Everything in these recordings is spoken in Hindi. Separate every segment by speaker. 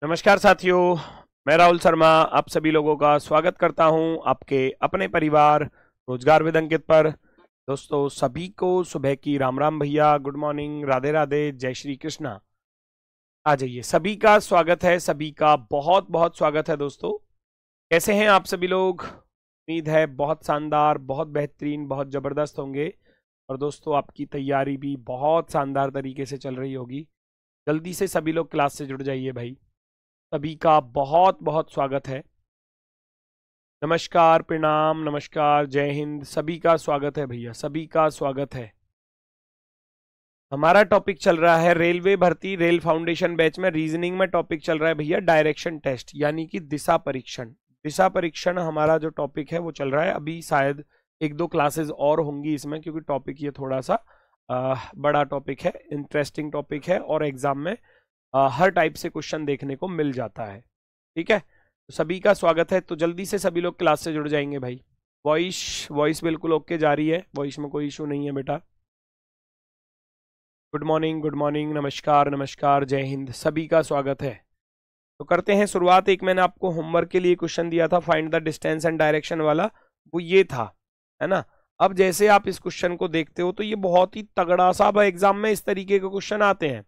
Speaker 1: नमस्कार साथियों, मैं राहुल शर्मा आप सभी लोगों का स्वागत करता हूं आपके अपने परिवार रोजगार विद अंकित पर। दोस्तों सभी को सुबह की राम राम भैया, गुड मॉर्निंग, राधे राधे, जय श्री कृष्णा। आ जाइए, सभी का स्वागत है, सभी का बहुत बहुत स्वागत है। दोस्तों कैसे हैं आप सभी लोग? उम्मीद है बहुत शानदार, बहुत बेहतरीन, बहुत जबरदस्त होंगे। और दोस्तों आपकी तैयारी भी बहुत शानदार तरीके से चल रही होगी। जल्दी से सभी लोग क्लास से जुड़ जाइए भाई। सभी का बहुत बहुत स्वागत है। नमस्कार, प्रणाम, नमस्कार, जय हिंद, सभी का स्वागत है भैया, सभी का स्वागत है। हमारा टॉपिक चल रहा है रेलवे भर्ती रेल फाउंडेशन बैच में रीजनिंग में टॉपिक चल रहा है भैया डायरेक्शन टेस्ट यानी कि दिशा परीक्षण। दिशा परीक्षण हमारा जो टॉपिक है वो चल रहा है। अभी शायद एक दो क्लासेस और होंगी इसमें, क्योंकि टॉपिक ये थोड़ा सा बड़ा टॉपिक है, इंटरेस्टिंग टॉपिक है और एग्जाम में हर टाइप से क्वेश्चन देखने को मिल जाता है। ठीक है, तो सभी का स्वागत है। तो जल्दी से सभी लोग क्लास से जुड़ जाएंगे भाई। वॉइस बिल्कुल ओके जा रही है, वॉइस में कोई इशू नहीं है बेटा। गुड मॉर्निंग, नमस्कार नमस्कार, जय हिंद, सभी का स्वागत है। तो करते हैं शुरुआत। एक मैंने आपको होमवर्क के लिए क्वेश्चन दिया था, find the distance and direction वाला, वो ये था, है ना। अब जैसे आप इस क्वेश्चन को देखते हो तो ये बहुत ही तगड़ा सा एग्जाम में इस तरीके के क्वेश्चन आते हैं।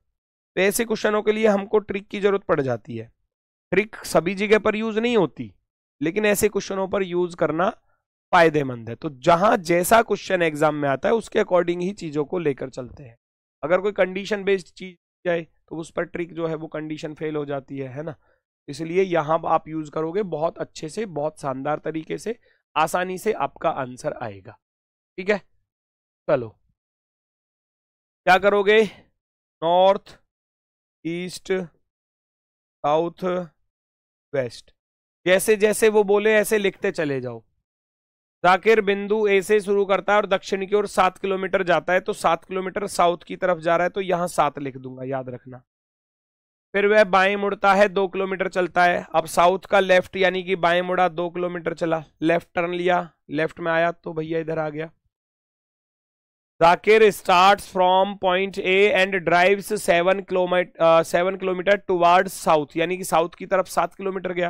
Speaker 1: तो ऐसे क्वेश्चनों के लिए हमको ट्रिक की जरूरत पड़ जाती है। ट्रिक सभी जगह पर यूज नहीं होती, लेकिन ऐसे क्वेश्चनों पर यूज करना फायदेमंद है। तो जहां जैसा क्वेश्चन एग्जाम में आता है उसके अकॉर्डिंग ही चीजों को लेकर चलते हैं। अगर कोई कंडीशन बेस्ड चीज जाए तो उस पर ट्रिक जो है वो कंडीशन फेल हो जाती है ना। इसलिए यहां आप यूज करोगे बहुत अच्छे से, बहुत शानदार तरीके से, आसानी से आपका आंसर आएगा। ठीक है, चलो क्या करोगे? नॉर्थ, ईस्ट, साउथ, वेस्ट, जैसे जैसे वो बोले ऐसे लिखते चले जाओ। जाकिर बिंदु ए से शुरू करता है और दक्षिण की ओर 7 किलोमीटर जाता है, तो 7 किलोमीटर साउथ की तरफ जा रहा है, तो यहां 7 लिख दूंगा, याद रखना। फिर वह बाएं मुड़ता है, 2 किलोमीटर चलता है। अब साउथ का लेफ्ट यानी कि बाएं मुड़ा, 2 किलोमीटर चला, लेफ्ट टर्न लिया, लेफ्ट में आया तो भैया इधर आ गया। Zakir starts from point A and drives 7 kilometre towards south, यानी कि साउथ की तरफ 7 किलोमीटर गया।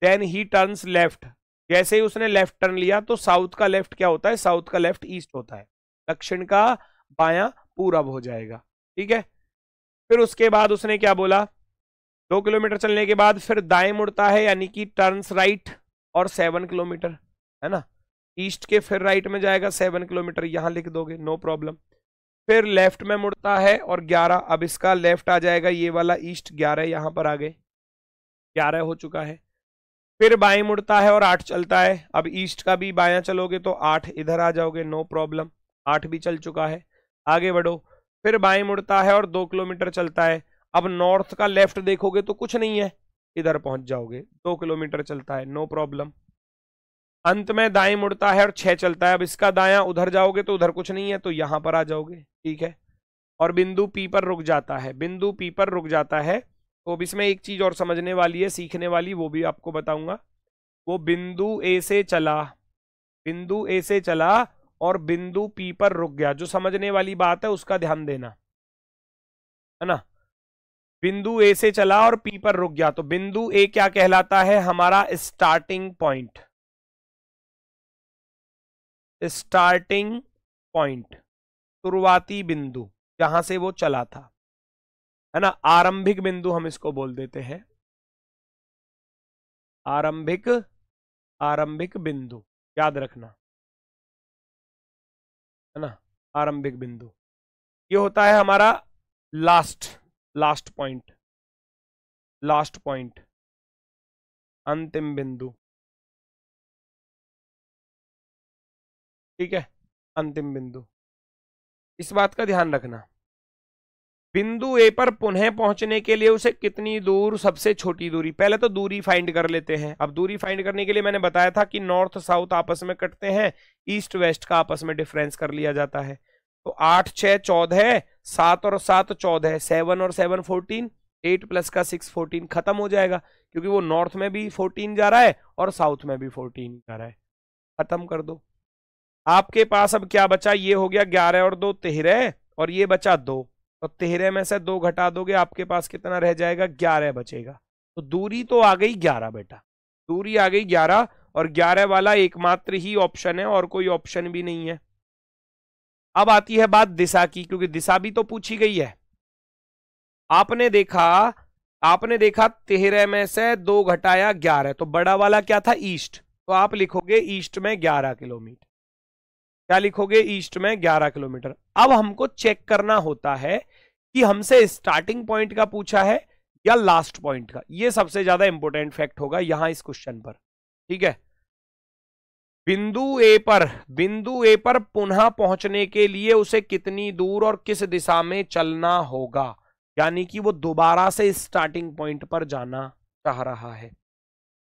Speaker 1: देन ही टर्न्स लेफ्ट, जैसे ही उसने लेफ्ट टर्न लिया तो साउथ का लेफ्ट क्या होता है? साउथ का लेफ्ट ईस्ट होता है, दक्षिण का बायां पूरब हो जाएगा। ठीक है, फिर उसके बाद उसने क्या बोला? 2 किलोमीटर चलने के बाद फिर दाएं मुड़ता है, यानी कि टर्न्स राइट और 7 किलोमीटर, है ना। ईस्ट के फिर राइट में जाएगा, 7 किलोमीटर यहां लिख दोगे, नो प्रॉब्लम। फिर लेफ्ट में मुड़ता है और 11, अब इसका लेफ्ट आ जाएगा ये वाला ईस्ट, 11 यहां पर आ गए, 11 हो चुका है। फिर बाएं मुड़ता है और 8 चलता है, अब ईस्ट का भी बायां चलोगे तो 8 इधर आ जाओगे, नो प्रॉब्लम, 8 भी चल चुका है। आगे बढ़ो, फिर बाएं मुड़ता है और 2 किलोमीटर चलता है। अब नॉर्थ का लेफ्ट देखोगे तो कुछ नहीं है, इधर पहुंच जाओगे, 2 किलोमीटर चलता है, नो प्रॉब्लम। अंत में दाएं मुड़ता है और 6 चलता है, अब इसका दायां उधर जाओगे तो उधर कुछ नहीं है, तो यहां पर आ जाओगे। ठीक है, और बिंदु पी पर रुक जाता है, बिंदु पी पर रुक जाता है। तो अब इसमें एक चीज और समझने वाली है, सीखने वाली, वो भी आपको बताऊंगा। वो बिंदु ए से चला, बिंदु ए से चला और बिंदु पी पर रुक गया। जो समझने वाली बात है उसका ध्यान देना, है ना। बिंदु ए से चला और पी पर रुक गया, तो बिंदु ए क्या कहलाता है? हमारा स्टार्टिंग पॉइंट, स्टार्टिंग पॉइंट, शुरुआती बिंदु जहां से वो चला था, है ना। आरंभिक बिंदु हम इसको बोल देते हैं, आरंभिक, आरंभिक बिंदु, याद रखना, है ना। आरंभिक बिंदु ये होता है हमारा last, last point, last point, अंतिम बिंदु। ठीक है, अंतिम बिंदु, इस बात का ध्यान रखना। बिंदु ए पर पुनः पहुंचने के लिए उसे कितनी दूर, सबसे छोटी दूरी, पहले तो दूरी फाइंड कर लेते हैं। अब दूरी फाइंड करने के लिए मैंने बताया था कि नॉर्थ साउथ आपस में कटते हैं, ईस्ट वेस्ट का आपस में डिफरेंस कर लिया जाता है। तो 8 6 14, 7 और 7 14, 7 और 7 14, 8 प्लस का 6 14, खत्म हो जाएगा, क्योंकि वो नॉर्थ में भी 14 जा रहा है और साउथ में भी 14 जा रहा है, खत्म कर दो। आपके पास अब क्या बचा? ये हो गया 11 और 2 13, और ये बचा 2, तो 13 में से 2 घटा दोगे, आपके पास कितना रह जाएगा? 11 बचेगा। तो दूरी तो आ गई 11 बेटा, दूरी आ गई 11, और 11 वाला एकमात्र ही ऑप्शन है और कोई ऑप्शन भी नहीं है। अब आती है बात दिशा की, क्योंकि दिशा भी तो पूछी गई है। आपने देखा 13 में से 2 घटाया 11, तो बड़ा वाला क्या था, ईस्ट, तो आप लिखोगे ईस्ट में 11 किलोमीटर। क्या लिखोगे, ईस्ट में 11 किलोमीटर। अब हमको चेक करना होता है कि हमसे स्टार्टिंग पॉइंट का पूछा है या लास्ट पॉइंट का। यह सबसे ज्यादा इंपॉर्टेंट फैक्ट होगा यहां इस क्वेश्चन पर, ठीक है। बिंदु ए पर पुनः पहुंचने के लिए उसे कितनी दूर और किस दिशा में चलना होगा, यानी कि वो दोबारा से स्टार्टिंग पॉइंट पर जाना चाह रहा है।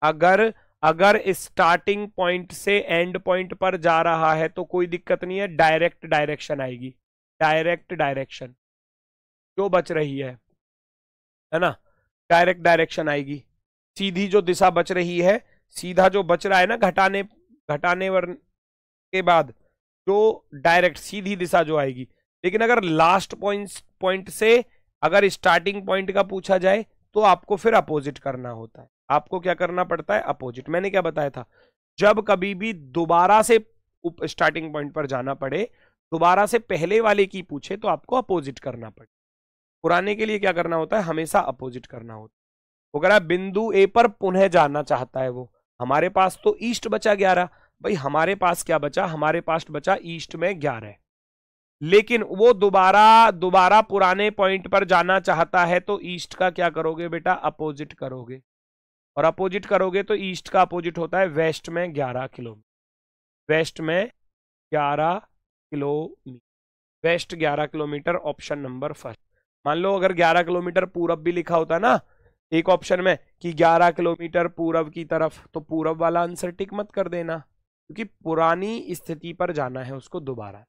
Speaker 1: अगर स्टार्टिंग पॉइंट से एंड पॉइंट पर जा रहा है तो कोई दिक्कत नहीं है, डायरेक्ट डायरेक्शन आएगी, डायरेक्ट डायरेक्शन जो बच रही है ना, डायरेक्ट डायरेक्शन आएगी। सीधी जो दिशा बच रही है, सीधा जो बच रहा है ना, घटाने के बाद जो डायरेक्ट सीधी दिशा जो आएगी। लेकिन अगर लास्ट पॉइंट से अगर स्टार्टिंग पॉइंट का पूछा जाए तो आपको फिर अपोजिट करना होता है। आपको क्या करना पड़ता है, अपोजिट। मैंने क्या बताया था, जब कभी भी दोबारा से स्टार्टिंग पॉइंट पर जाना पड़े, दोबारा से पहले वाले की पूछे तो आपको अपोजिट करना पड़े। पुराने के लिए क्या करना होता है, हमेशा अपोजिट करना होता है। अगर बिंदु ए पर पुनः जाना चाहता है वो, हमारे पास तो ईस्ट बचा 11, भाई हमारे पास क्या बचा, हमारे पास बचा ईस्ट में 11, लेकिन वो दोबारा पुराने पॉइंट पर जाना चाहता है तो ईस्ट का क्या करोगे बेटा, अपोजिट करोगे। और अपोजिट करोगे तो ईस्ट का अपोजिट होता है वेस्ट में 11 किलोमीटर, वेस्ट में 11 kilometre, west 11 kilometre, option number first. मान लो अगर 11 किलोमीटर पूरब भी लिखा होता ना एक ऑप्शन में कि 11 किलोमीटर पूरब की तरफ, तो पूरब वाला आंसर टिक मत कर देना, क्योंकि पुरानी स्थिति पर जाना है उसको दोबारा।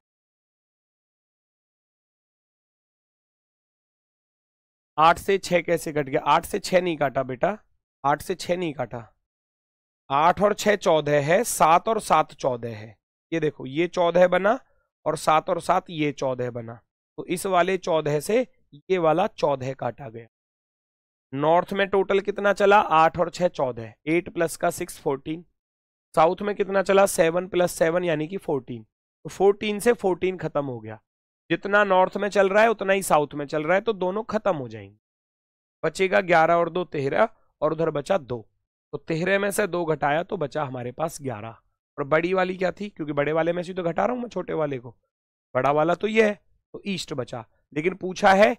Speaker 1: 8 से 6 कैसे कट गया, 8 से 6 नहीं काटा बेटा, 8 से 6 नहीं काटा, 8 और 6 14 है, 7 और 7 14 है। ये देखो ये 14 बना और 7 और 7 ये 14 बना, तो इस वाले 14 से ये वाला 14 काटा गया। नॉर्थ में टोटल कितना चला, 8 और 6 14, 8 प्लस का 6 14। साउथ में कितना चला, 7 प्लस 7 यानी कि 14, तो 14 से 14 खत्म हो गया। जितना नॉर्थ में चल रहा है उतना ही साउथ में चल रहा है, तो दोनों खत्म हो जाएंगे। बचेगा 11 और 2 13, और उधर बचा 2, तो 13 में से 2 घटाया तो बचा हमारे पास 11। और बड़ी वाली क्या थी, क्योंकि बड़े वाले में से तो घटा रहा हूं मैं छोटे वाले को, बड़ा वाला तो ये है, तो ईस्ट बचा। लेकिन पूछा है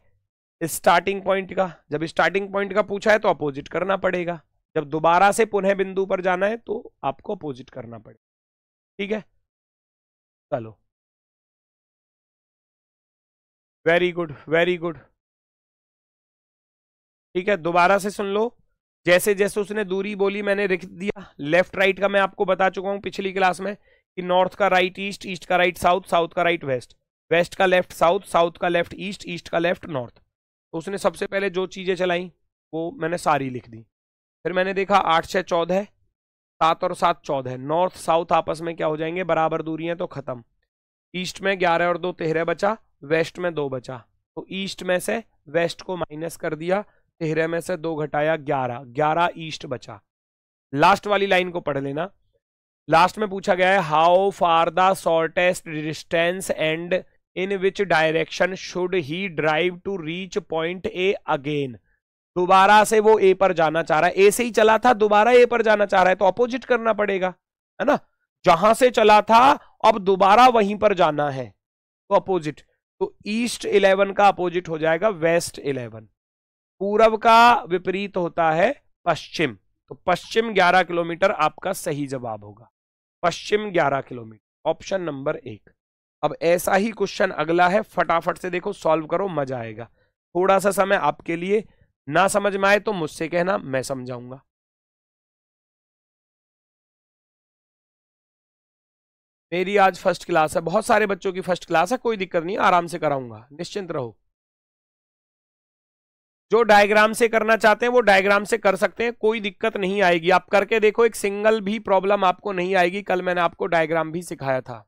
Speaker 1: स्टार्टिंग पॉइंट का, जब स्टार्टिंग पॉइंट का पूछा है तो अपोजिट करना पड़ेगा, जब दोबारा से पुनः बिंदु पर जाना है तो आपको अपोजिट करना पड़ेगा, ठीक है। चलो, वेरी गुड वेरी गुड, ठीक है। दोबारा से सुन लो, जैसे जैसे उसने दूरी बोली मैंने लिख दिया। लेफ्ट राइट का मैं आपको बता चुका हूं पिछली क्लास में कि नॉर्थ का राइट ईस्ट, ईस्ट का राइट साउथ, साउथ का राइट वेस्ट, वेस्ट का लेफ्ट साउथ, साउथ का लेफ्ट ईस्ट, ईस्ट का लेफ्ट नॉर्थ। तो उसने सबसे पहले जो चीजें चलाई वो मैंने सारी लिख दी। फिर मैंने देखा 8 6 14, 7 और 7 14, नॉर्थ साउथ आपस में क्या हो जाएंगे, बराबर दूरी है तो खत्म। ईस्ट में 11 और 2 13 बचा, वेस्ट में 2 बचा, तो ईस्ट में से वेस्ट को माइनस कर दिया, 13 में से 2 घटाया 11, 11 ईस्ट बचा। लास्ट वाली लाइन को पढ़ लेना, लास्ट में पूछा गया है how far the shortest distance and in which direction should he drive to reach point A again. दोबारा से वो ए पर जाना चाह रहा है, ए से ही चला था, दोबारा ए पर जाना चाह रहा है तो अपोजिट करना पड़ेगा, है ना। जहां से चला था अब दोबारा वहीं पर जाना है तो अपोजिट, तो ईस्ट 11 का अपोजिट हो जाएगा वेस्ट 11। पूरब का विपरीत होता है पश्चिम, तो पश्चिम 11 किलोमीटर आपका सही जवाब होगा, पश्चिम 11 किलोमीटर, ऑप्शन नंबर 1। अब ऐसा ही क्वेश्चन अगला है, फटाफट से देखो सॉल्व करो, मजा आएगा। थोड़ा सा समय आपके लिए, ना समझ में आए तो मुझसे कहना, मैं समझाऊंगा। मेरी आज फर्स्ट क्लास है, बहुत सारे बच्चों की फर्स्ट क्लास है, कोई दिक्कत नहीं, आराम से कराऊंगा, निश्चिंत रहो। जो डायग्राम से करना चाहते हैं वो डायग्राम से कर सकते हैं, कोई दिक्कत नहीं आएगी। आप करके देखो, एक सिंगल भी प्रॉब्लम आपको नहीं आएगी। कल मैंने आपको डायग्राम भी सिखाया था।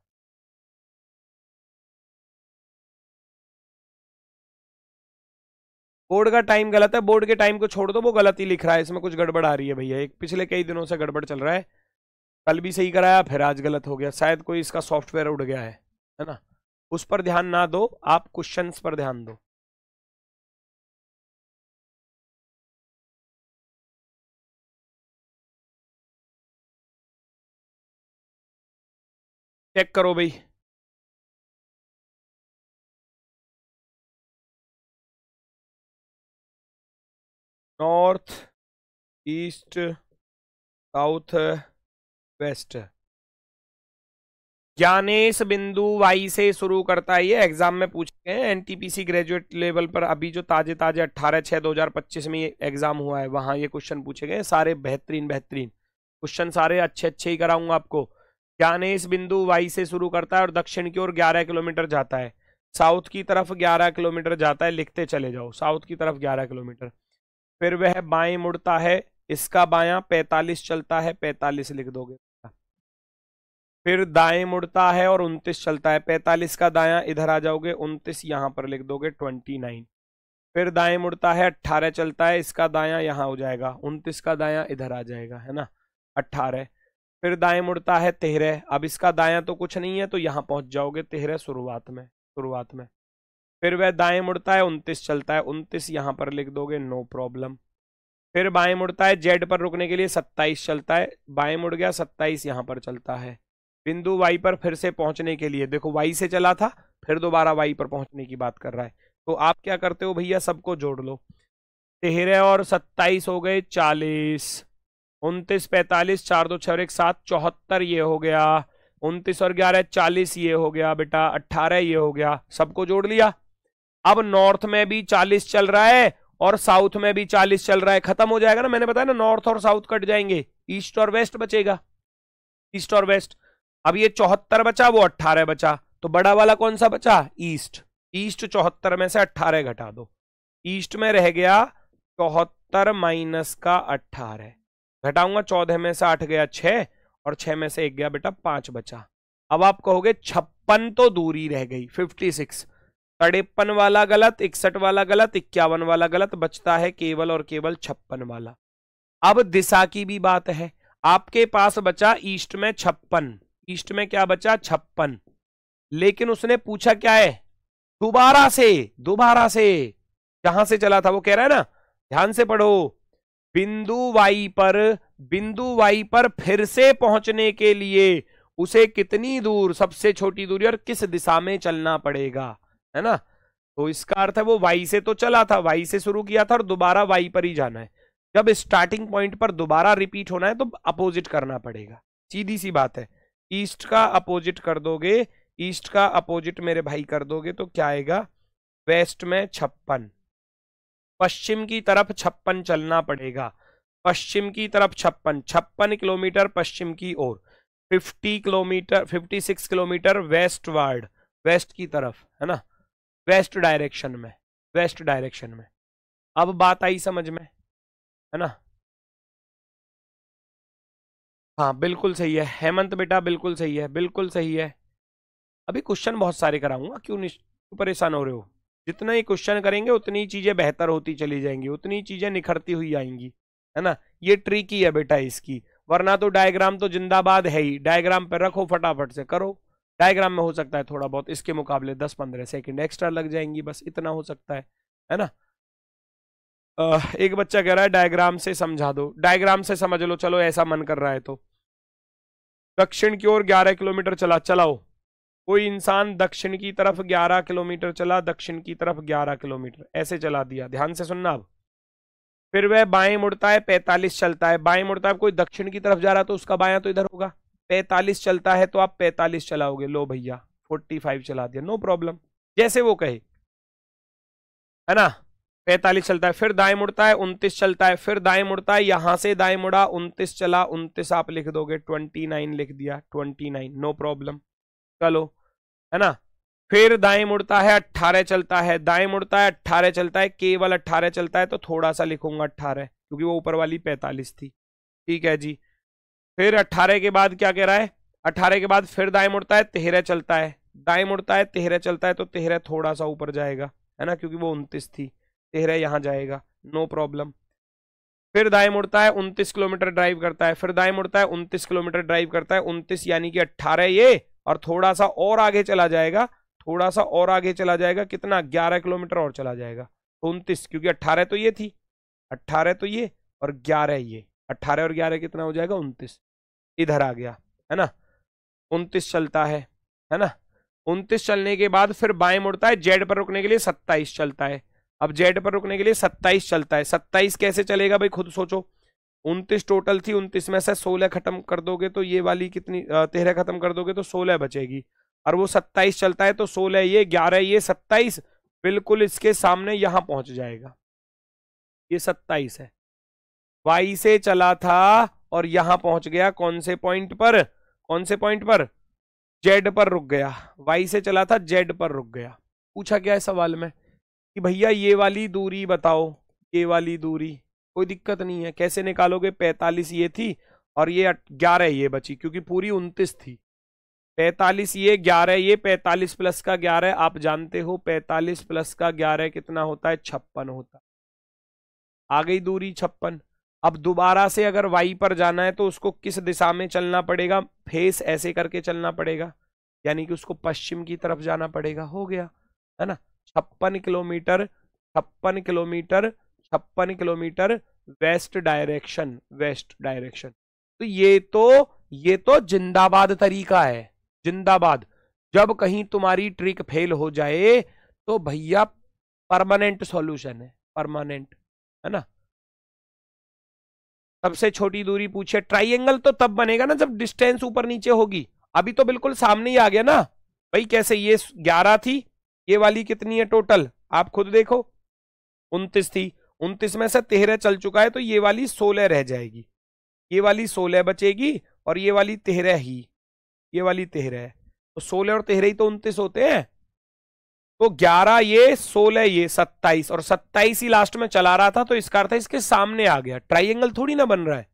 Speaker 1: बोर्ड का टाइम गलत है, बोर्ड के टाइम को छोड़ दो, वो गलत ही लिख रहा है, इसमें कुछ गड़बड़ आ रही है भैया, एक पिछले कई दिनों से गड़बड़ चल रहा है, कल भी सही कराया फिर आज गलत हो गया, शायद कोई इसका सॉफ्टवेयर उड़ गया है ना। उस पर ध्यान ना दो, आप क्वेश्चंस पर ध्यान दो। चेक करो भाई। North, east, south, west. Gyanesh बिंदु वाई से शुरू करता है, ये एग्जाम में पूछे हैं एनटीपीसी ग्रेजुएट लेवल पर, अभी जो ताजे ताजे 18/6/2025 में एग्जाम हुआ है वहां ये क्वेश्चन पूछे गए, सारे बेहतरीन बेहतरीन क्वेश्चन, सारे अच्छे अच्छे ही कराऊंगा आपको। ज्ञानेश बिंदु वाई से शुरू करता है और दक्षिण की ओर 11 किलोमीटर जाता है, साउथ की तरफ 11 किलोमीटर जाता है, लिखते चले जाओ, साउथ की तरफ 11 किलोमीटर। फिर वह बाएं मुड़ता है, इसका बायां 45 चलता है, 45 लिख दोगे। फिर दाएं मुड़ता है और 29 चलता है, 45 का दायां इधर आ जाओगे, 29 यहां पर लिख दोगे 29। फिर दाएं मुड़ता है, 18 चलता है, इसका दायां यहां हो जाएगा, 29 का दायां इधर आ जाएगा, है ना 18। फिर दाएं मुड़ता है 13, अब इसका दायां तो कुछ नहीं है तो यहां पहुंच जाओगे 13 शुरुआत में। फिर वह दाएं मुड़ता है, 29 चलता है, 29 यहां पर लिख दोगे, नो प्रॉब्लम। फिर बाएं मुड़ता है, जेड पर रुकने के लिए 27 चलता है, बाएं मुड़ गया, 27 यहां पर चलता है। बिंदु वाई पर फिर से पहुंचने के लिए, देखो वाई से चला था फिर दोबारा वाई पर पहुंचने की बात कर रहा है, तो आप क्या करते हो भैया, सबको जोड़ लो, 13 और 27 हो गए 40, 29 45, 4 2 6 1 7, 74 ये हो गया, 29 और 11 40 ये हो गया बेटा, 18 ये हो गया, सबको जोड़ लिया। अब नॉर्थ में भी 40 चल रहा है और साउथ में भी 40 चल रहा है, खत्म हो जाएगा ना, मैंने बताया ना नॉर्थ और साउथ कट जाएंगे, ईस्ट और वेस्ट बचेगा, ईस्ट और वेस्ट। अब ये 74 बचा, वो 18 बचा, तो बड़ा वाला कौन सा बचा, ईस्ट। ईस्ट 74 में से 18 घटा दो, ईस्ट में रह गया 74 माइनस का 18, घटाऊंगा 14 में से 8 गया 6 और 6 में से 1 गया बेटा 5 बचा। अब आप कहोगे 56 तो दूरी रह गई, 56, 53 वाला गलत, 61 वाला गलत, 51 वाला गलत, बचता है केवल और केवल 56 वाला। अब दिशा की भी बात है, आपके पास बचा ईस्ट में 56, ईस्ट में क्या बचा 56, लेकिन उसने पूछा क्या है, दोबारा से जहां से चला था वो कह रहा है ना, ध्यान से पढ़ो, बिंदु वाई पर फिर से पहुंचने के लिए उसे कितनी दूर, सबसे छोटी दूरी और किस दिशा में चलना पड़ेगा, है ना। तो इसका अर्थ है वो वाई से तो चला था, वाई से शुरू किया था और दोबारा वाई पर ही जाना है, जब स्टार्टिंग पॉइंट पर दोबारा रिपीट होना है तो अपोजिट करना पड़ेगा, सीधी सी बात है। ईस्ट का अपोजिट कर दोगे, ईस्ट का अपोजिट मेरे भाई कर दोगे तो क्या आएगा, वेस्ट में 56, पश्चिम की तरफ 56 चलना पड़ेगा, पश्चिम की तरफ 56 किलोमीटर पश्चिम की ओर, 56 किलोमीटर वेस्टवर्ड, वेस्ट की तरफ, है ना, वेस्ट डायरेक्शन में। अब बात आई समझ में, है ना। हाँ बिल्कुल सही है हेमंत बेटा, बिल्कुल सही है, बिल्कुल सही है। अभी क्वेश्चन बहुत सारे कराऊंगा, क्यों परेशान हो रहे हो, जितना ही क्वेश्चन करेंगे उतनी चीजें बेहतर होती चली जाएंगी, उतनी चीजें निखरती हुई आएंगी, है ना। ये ट्रिकी है बेटा इसकी, वरना तो डायग्राम तो जिंदाबाद है ही, डायग्राम पे रखो फटाफट से करो, डायग्राम में हो सकता है थोड़ा बहुत इसके मुकाबले 10-15 सेकंड एक्स्ट्रा लग जाएंगी, बस इतना हो सकता है ना। एक बच्चा कह रहा है डायग्राम से समझा दो, डायग्राम से समझ लो, चलो ऐसा मन कर रहा है तो। दक्षिण की ओर 11 किलोमीटर चलाओ, कोई इंसान दक्षिण की तरफ 11 किलोमीटर चला, दक्षिण की तरफ 11 किलोमीटर ऐसे चला दिया, ध्यान से सुनना अब। फिर वह बाएं मुड़ता है, 45 चलता है, बाएं मुड़ता है, कोई दक्षिण की तरफ जा रहा तो उसका बायां तो इधर होगा, 45 चलता है तो आप 45 चलाओगे, लो भैया 45 चला दिया, नो प्रॉब्लम, जैसे वो कहे, है ना। 45 चलता है, फिर दाएं मुड़ता है, 29 चलता है, फिर दाएं मुड़ता है, यहां से दाएं मुड़ा, 29 चला, 29 आप लिख दोगे, 29 लिख दिया, 29 नो प्रॉब्लम, चलो, है ना। फिर दाएं मुड़ता है, 18 चलता है, दाएं मुड़ता है 18 चलता है, केवल 18 चलता है तो थोड़ा सा लिखूंगा 18, क्योंकि वो ऊपर वाली 45 थी, ठीक है जी। फिर 18 के बाद क्या कह रहा है, 18 के बाद फिर दाएं मुड़ता है, 13 चलता है, दाएं मुड़ता है 13 चलता है तो 13 थोड़ा सा ऊपर जाएगा, है ना, क्योंकि वो 29 थी। 13 यहाँ जाएगा, नो प्रॉब्लम। फिर दाएं मुड़ता है, 29 किलोमीटर ड्राइव करता है, फिर दाएं मुड़ता है, 29 किलोमीटर ड्राइव करता है, 29 यानी कि 18 ये, और थोड़ा सा और आगे चला जाएगा, थोड़ा सा और आगे चला जाएगा, कितना 11 किलोमीटर और चला जाएगा, 29, क्योंकि 18 तो ये थी, 18 तो ये, और 11 ये, 18 और 11 कितना हो जाएगा 29, इधर आ गया, है ना। 29 चलता है ना। 29 चलने के बाद फिर बाएं मुड़ता है, जेड पर रुकने के लिए 27 चलता है। अब जेड पर रुकने के लिए 27 चलता है। 27 कैसे चलेगा भाई खुद सोचो, 29 टोटल थी, 29 में से 16 खत्म कर दोगे तो ये वाली कितनी 13 खत्म कर दोगे तो 16 बचेगी, और वो 27 चलता है तो 16 ये, 11 ये, 27 बिल्कुल इसके सामने यहां पहुंच जाएगा, ये 27 है। वाई से चला था और यहां पहुंच गया, कौन से पॉइंट पर, कौन से पॉइंट पर, जेड पर रुक गया। वाई से चला था, जेड पर रुक गया। पूछा क्या है सवाल में कि भैया ये वाली दूरी बताओ, ये वाली दूरी, कोई दिक्कत नहीं है, कैसे निकालोगे, 45 ये थी और ये 11 ये बची, क्योंकि पूरी 29 थी, 45 ये, 11 ये, 45 प्लस का 11 आप जानते हो, 45 प्लस का 11 कितना होता है, 56 होता है। आ गई दूरी 56। अब दोबारा से अगर वाई पर जाना है तो उसको किस दिशा में चलना पड़ेगा, फेस ऐसे करके चलना पड़ेगा, यानी कि उसको पश्चिम की तरफ जाना पड़ेगा, हो गया, है ना। 56 kilometre, 56 kilometre, 56 kilometre west direction, west direction. तो ये तो जिंदाबाद तरीका है, जिंदाबाद। जब कहीं तुम्हारी ट्रिक फेल हो जाए तो भैया परमानेंट सॉल्यूशन है, परमानेंट, है ना। सबसे छोटी दूरी पूछे, ट्राइंगल तो तब बनेगा ना जब डिस्टेंस ऊपर नीचे होगी, अभी तो बिल्कुल सामने ही आ गया ना भाई। कैसे, ये 11 थी, ये वाली कितनी है टोटल, आप खुद देखो, 29 थी, 29 में से 13 चल चुका है तो ये वाली 16 रह जाएगी, ये वाली 16 बचेगी, और ये वाली 13 ही, ये वाली 13 है, तो 16 और 13 ही तो 29 होते हैं। तो 11 ये, 16 ये, 27, और 27 ही लास्ट में चला रहा था, तो इसका अर्थ है इसके सामने आ गया। ट्राइंगल थोड़ी ना बन रहा है,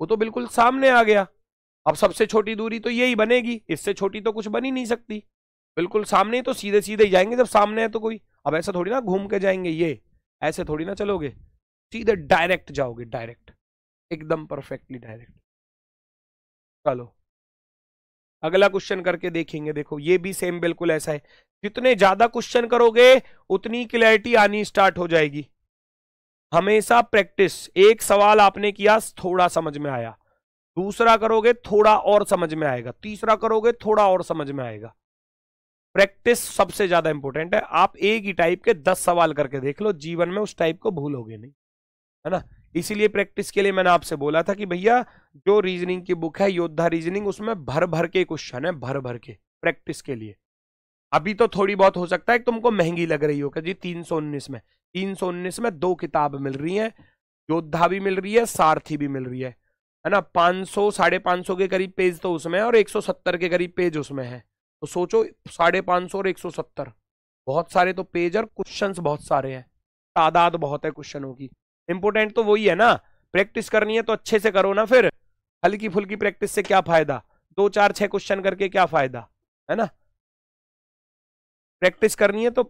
Speaker 1: वो तो बिल्कुल सामने आ गया। अब सबसे छोटी दूरी तो यही बनेगी, इससे छोटी तो कुछ बन ही नहीं सकती, बिल्कुल सामने, तो सीधे सीधे ही जाएंगे जब सामने है तो कोई। अब ऐसा थोड़ी ना घूम के जाएंगे, ये ऐसे थोड़ी ना चलोगे, सीधे डायरेक्ट जाओगे, डायरेक्ट, एकदम परफेक्टली डायरेक्ट। चलो अगला क्वेश्चन करके देखेंगे। देखो ये भी सेम बिल्कुल ऐसा है, जितने ज्यादा क्वेश्चन करोगे उतनी क्लैरिटी आनी स्टार्ट हो जाएगी। हमेशा प्रैक्टिस, एक सवाल आपने किया थोड़ा समझ में आया, दूसरा करोगे थोड़ा और समझ में आएगा, तीसरा करोगे थोड़ा और समझ में आएगा। प्रैक्टिस सबसे ज्यादा इंपॉर्टेंट है। आप एक ही टाइप के 10 सवाल करके देख लो, जीवन में उस टाइप को भूलोगे नहीं, है ना। इसीलिए प्रैक्टिस के लिए मैंने आपसे बोला था कि भैया जो रीजनिंग की बुक है योद्धा रीजनिंग, उसमें भर भर के क्वेश्चन है, भर भर के, प्रैक्टिस के लिए। अभी तो थोड़ी बहुत हो सकता है कि तुमको महंगी लग रही हो कि जी 319 में 2 किताब मिल रही है, योद्धा भी मिल रही है, सारथी भी मिल रही है ना। 500 550 के करीब पेज तो उसमें है और 170 के करीब पेज उसमें है, तो सोचो 550 और 170, बहुत सारे तो पेज और क्वेश्चंस बहुत सारे हैं, तादाद बहुत है क्वेश्चनों की। इंपोर्टेंट तो वही है ना, प्रैक्टिस करनी है तो अच्छे से करो ना, फिर हल्की फुल्की प्रैक्टिस से क्या फायदा, 2 4 6 क्वेश्चन करके क्या फायदा, है ना। प्रैक्टिस करनी है तो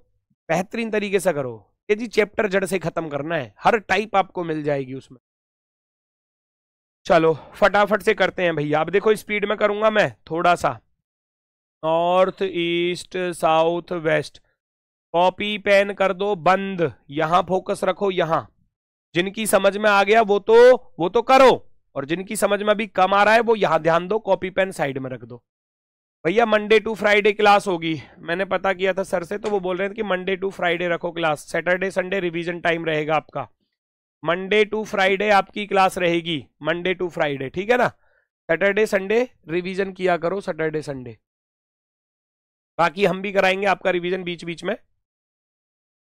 Speaker 1: बेहतरीन तरीके से करो, ये जी चैप्टर जड़ से खत्म करना है, हर टाइप आपको मिल जाएगी उसमें। चलो फटाफट से करते हैं भैया। अब देखो स्पीड में करूंगा मैं थोड़ा सा, north east south west, copy pen कर दो बंद, यहां फोकस रखो, यहां जिनकी समझ में आ गया वो तो करो, और जिनकी समझ में अभी कम आ रहा है वो यहां ध्यान दो, कॉपी पेन साइड में रख दो। भैया मंडे टू फ्राइडे क्लास होगी, मैंने पता किया था सर से, तो वो बोल रहे थे कि मंडे टू फ्राइडे रखो class, Saturday Sunday revision time रहेगा आपका, मंडे टू फ्राइडे आपकी क्लास रहेगी, मंडे टू फ्राइडे, ठीक है ना। सैटरडे संडे रिवीजन किया करो, सैटरडे संडे, बाकी हम भी कराएंगे आपका रिवीजन बीच बीच में।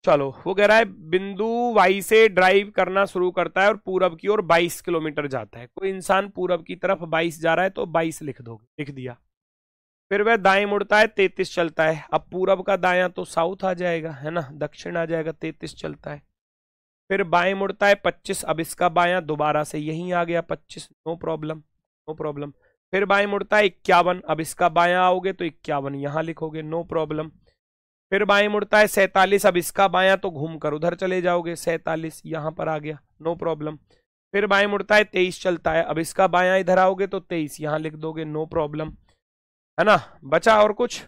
Speaker 1: चलो वो कह रहा है बिंदु वाई से ड्राइव करना शुरू करता है और पूरब की ओर 22 किलोमीटर जाता है। कोई इंसान पूरब की तरफ 22 जा रहा है तो 22 लिख दोगे, लिख दिया। फिर वह दाएं मुड़ता है, 33 चलता है। अब पूरब का दायां तो साउथ आ जाएगा, है ना, दक्षिण आ जाएगा, 33 चलता है। फिर बाएं मुड़ता है 25, अब इसका बायां दोबारा से यहीं आ गया 25, नो प्रॉब्लम, नो प्रॉब्लम। फिर बाएं मुड़ता है 51, अब इसका बायां आओगे तो 51 यहां लिखोगे, नो प्रॉब्लम। फिर बाएं मुड़ता है 47, अब इसका बायां तो घूम कर उधर चले जाओगे, 47 यहां पर आ गया, नो प्रॉब्लम। फिर बाएं मुड़ता है 23 चलता है, अब इसका बायां इधर आओगे तो 23 यहां लिख दोगे, नो प्रॉब्लम, है ना। बचा और कुछ?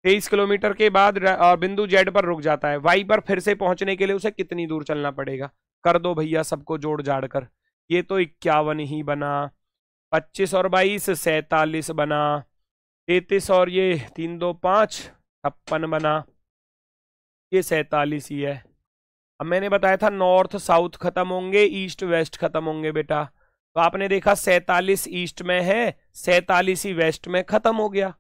Speaker 1: 23 किलोमीटर के बाद बिंदु जेड पर रुक जाता है, वाई पर फिर से पहुंचने के लिए उसे कितनी दूर चलना पड़ेगा? कर दो भैया सबको जोड़ जाड़ कर। ये तो 51 ही बना, 25 और 22 47 बना, 33 और ये 3 2 5 56 बना, ये 47 ही है। अब मैंने बताया था नॉर्थ साउथ खत्म होंगे, ईस्ट वेस्ट खत्म होंगे बेटा, तो आपने देखा 47 ईस्ट में है, 47 ही वेस्ट में खत्म हो गया।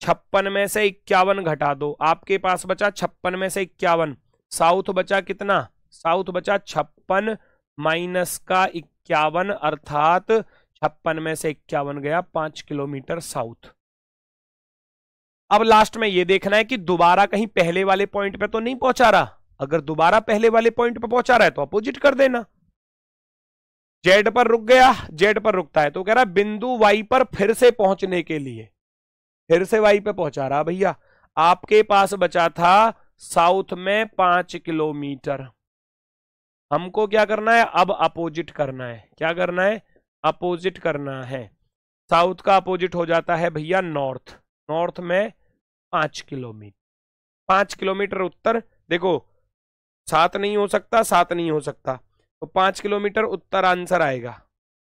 Speaker 1: 56 में से 51 घटा दो, आपके पास बचा 56 में से 51, साउथ बचा कितना? साउथ बचा 56 माइनस का 51, अर्थात 56 में से 51 गया 5 किलोमीटर साउथ। अब लास्ट में ये देखना है कि दोबारा कहीं पहले वाले पॉइंट पे तो नहीं पहुंचा रहा। अगर दोबारा पहले वाले पॉइंट पे पहुंचा रहा है तो अपोजिट कर देना। जेड पर रुक गया, जेड पर रुकता है तो कह रहा है बिंदु वाई पर फिर से पहुंचने के लिए, फिर से वाई पे पहुंचा रहा भैया। आपके पास बचा था साउथ में 5 किलोमीटर, हमको क्या करना है? अब अपोजिट करना है। क्या करना है? अपोजिट करना है। साउथ का अपोजिट हो जाता है भैया नॉर्थ, नॉर्थ में 5 किलोमीटर, 5 किलोमीटर उत्तर। देखो 7 नहीं हो सकता, 7 नहीं हो सकता, तो 5 किलोमीटर उत्तर आंसर आएगा,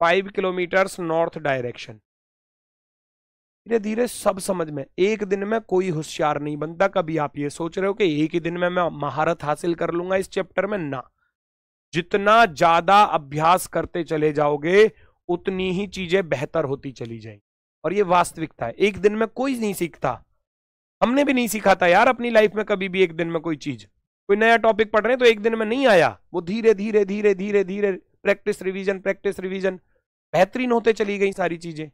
Speaker 1: 5 किलोमीटर नॉर्थ डायरेक्शन। धीरे धीरे सब समझ में। एक दिन में कोई होशियार नहीं बनता। कभी आप ये सोच रहे हो कि एक ही दिन में मैं महारत हासिल कर लूंगा इस चैप्टर में, ना। जितना ज्यादा अभ्यास करते चले जाओगे उतनी ही चीजें बेहतर होती चली जाएंगी, और ये वास्तविकता है। एक दिन में कोई नहीं सीखता, हमने भी नहीं सीखा था यार अपनी लाइफ में कभी भी एक दिन में कोई चीज। कोई नया टॉपिक पढ़ रहे हैं तो एक दिन में नहीं आया, वो धीरे धीरे धीरे धीरे धीरे प्रैक्टिस रिवीजन बेहतरीन होते चली गई सारी चीजें।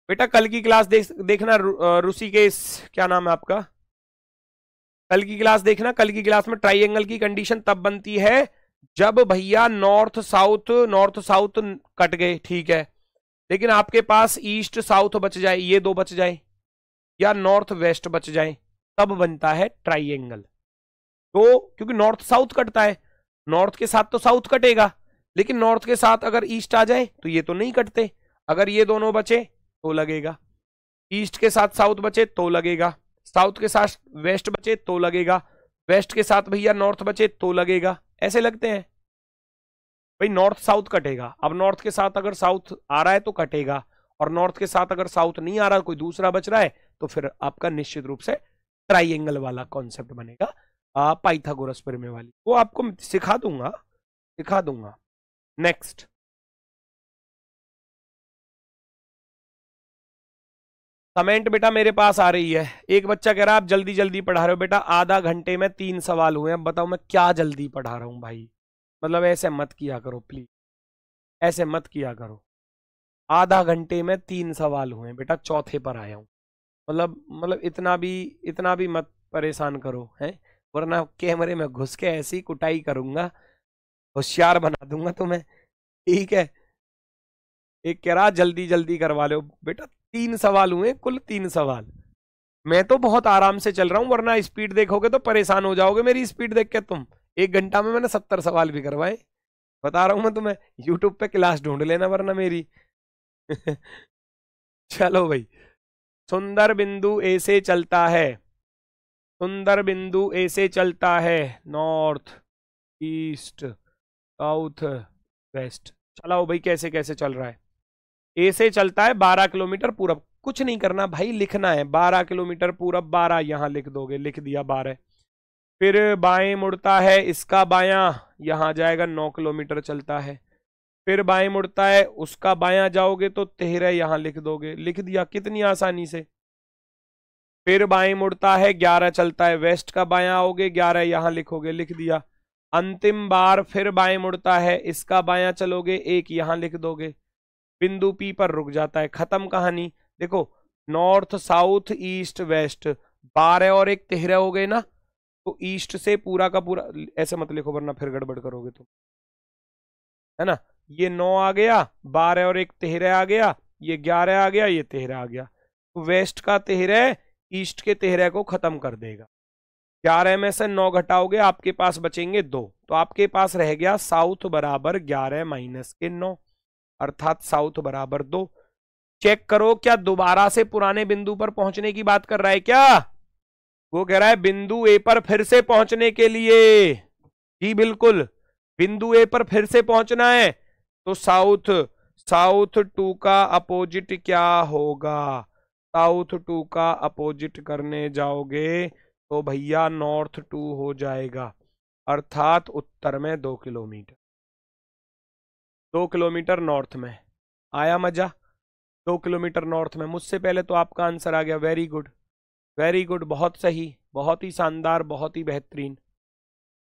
Speaker 1: बेटा कल की क्लास देखना, ऋषिकेश क्या नाम है आपका, कल की क्लास देखना। कल की क्लास में ट्राइंगल की कंडीशन तब बनती है जब भैया नॉर्थ साउथ कट गए, ठीक है, लेकिन आपके पास ईस्ट साउथ बच जाए, ये दो बच जाए, या नॉर्थ वेस्ट बच जाए, तब बनता है ट्राइंगल। तो क्योंकि नॉर्थ साउथ कटता है, नॉर्थ के साथ तो साउथ कटेगा, लेकिन नॉर्थ के साथ अगर ईस्ट आ जाए तो ये तो नहीं कटते। अगर ये दोनों बचे तो लगेगा, ईस्ट के साथ साउथ बचे तो लगेगा, साउथ के साथ वेस्ट बचे तो लगेगा, वेस्ट के साथ भैया नॉर्थ बचे तो लगेगा। ऐसे लगते हैं भाई, नॉर्थ साउथ कटेगा। अब नॉर्थ के साथ अगर साउथ आ रहा है तो कटेगा, और नॉर्थ के साथ अगर साउथ नहीं आ रहा, कोई दूसरा बच रहा है, तो फिर आपका निश्चित रूप से ट्राइंगल वाला कॉन्सेप्ट बनेगा, पाइथागोरस प्रमेय वाली। वो आपको सिखा दूंगा। नेक्स्ट, कमेंट बेटा मेरे पास आ रही है। एक बच्चा कह रहा है आप जल्दी जल्दी पढ़ा रहे हो। बेटा आधा घंटे में 3 सवाल हुए, अब बताओ मैं क्या जल्दी पढ़ा रहा हूं भाई। मतलब ऐसे मत किया करो प्लीज, ऐसे मत किया करो। आधा घंटे में 3 सवाल हुए बेटा, चौथे पर आया हूं। मतलब इतना भी मत परेशान करो, हैं, वरना कैमरे में घुस के ऐसी कुटाई करूंगा, होशियार बना दूंगा तुम्हें, ठीक है। एक कह रहा जल्दी जल्दी करवा लो। बेटा 3 सवाल हुए, कुल 3 सवाल। मैं तो बहुत आराम से चल रहा हूं, वरना स्पीड देखोगे तो परेशान हो जाओगे मेरी स्पीड देख के तुम। 1 घंटा में मैंने 70 सवाल भी करवाए, बता रहा हूं मैं तुम्हें। यूट्यूब पे क्लास ढूंढ लेना वरना मेरी। चलो भाई, सुंदर बिंदु ए से चलता है, सुंदर बिंदु ए से चलता है नॉर्थ ईस्ट साउथ वेस्ट। चलाओ भाई, कैसे कैसे चल रहा है। ए से चलता है 12 किलोमीटर पूरब, कुछ नहीं करना भाई, लिखना है 12 किलोमीटर पूरब, 12 यहां लिख दोगे, लिख दिया 12। फिर बाएं मुड़ता है, इसका बायां यहां जाएगा, 9 किलोमीटर चलता है। फिर बाएं मुड़ता है, उसका बायां जाओगे तो 13 यहां लिख दोगे, लिख दिया, कितनी आसानी से। फिर बाएं मुड़ता है, 11 चलता है, वेस्ट का बायां आओगे 11 यहां लिखोगे, लिख दिया। अंतिम बार फिर बाएं मुड़ता है, इसका बायां चलोगे 1 यहां लिख दोगे, बिंदु पी पर रुक जाता है, खत्म कहानी। देखो नॉर्थ साउथ ईस्ट वेस्ट, 12 और 1 13 हो गए ना, तो ईस्ट से पूरा का पूरा, ऐसे मत लिखो वरना फिर गड़बड़ करोगे तुम, है ना। ये 9 आ गया, 12 और 1 13 आ गया, ये 11 आ गया, ये 13 आ गया। वेस्ट का तिहरे ईस्ट के तिहरे को खत्म कर देगा। 11 में से 9 घटाओगे आपके पास बचेंगे 2, तो आपके पास रह गया साउथ बराबर 11 माइनस के 9, अर्थात साउथ बराबर 2। चेक करो क्या दोबारा से पुराने बिंदु पर पहुंचने की बात कर रहा है क्या? वो कह रहा है बिंदु ए पर फिर से पहुंचने के लिए। जी बिल्कुल, बिंदु ए पर फिर से पहुंचना है तो साउथ 2 का अपोजिट क्या होगा? साउथ 2 का अपोजिट करने जाओगे तो भैया नॉर्थ 2 हो जाएगा, अर्थात उत्तर में 2 किलोमीटर। 2 किलोमीटर नॉर्थ में। आया मजा? 2 किलोमीटर नॉर्थ में। मुझसे पहले तो आपका आंसर आ गया। वेरी गुड, वेरी गुड, बहुत सही, बहुत ही शानदार, बहुत ही बेहतरीन।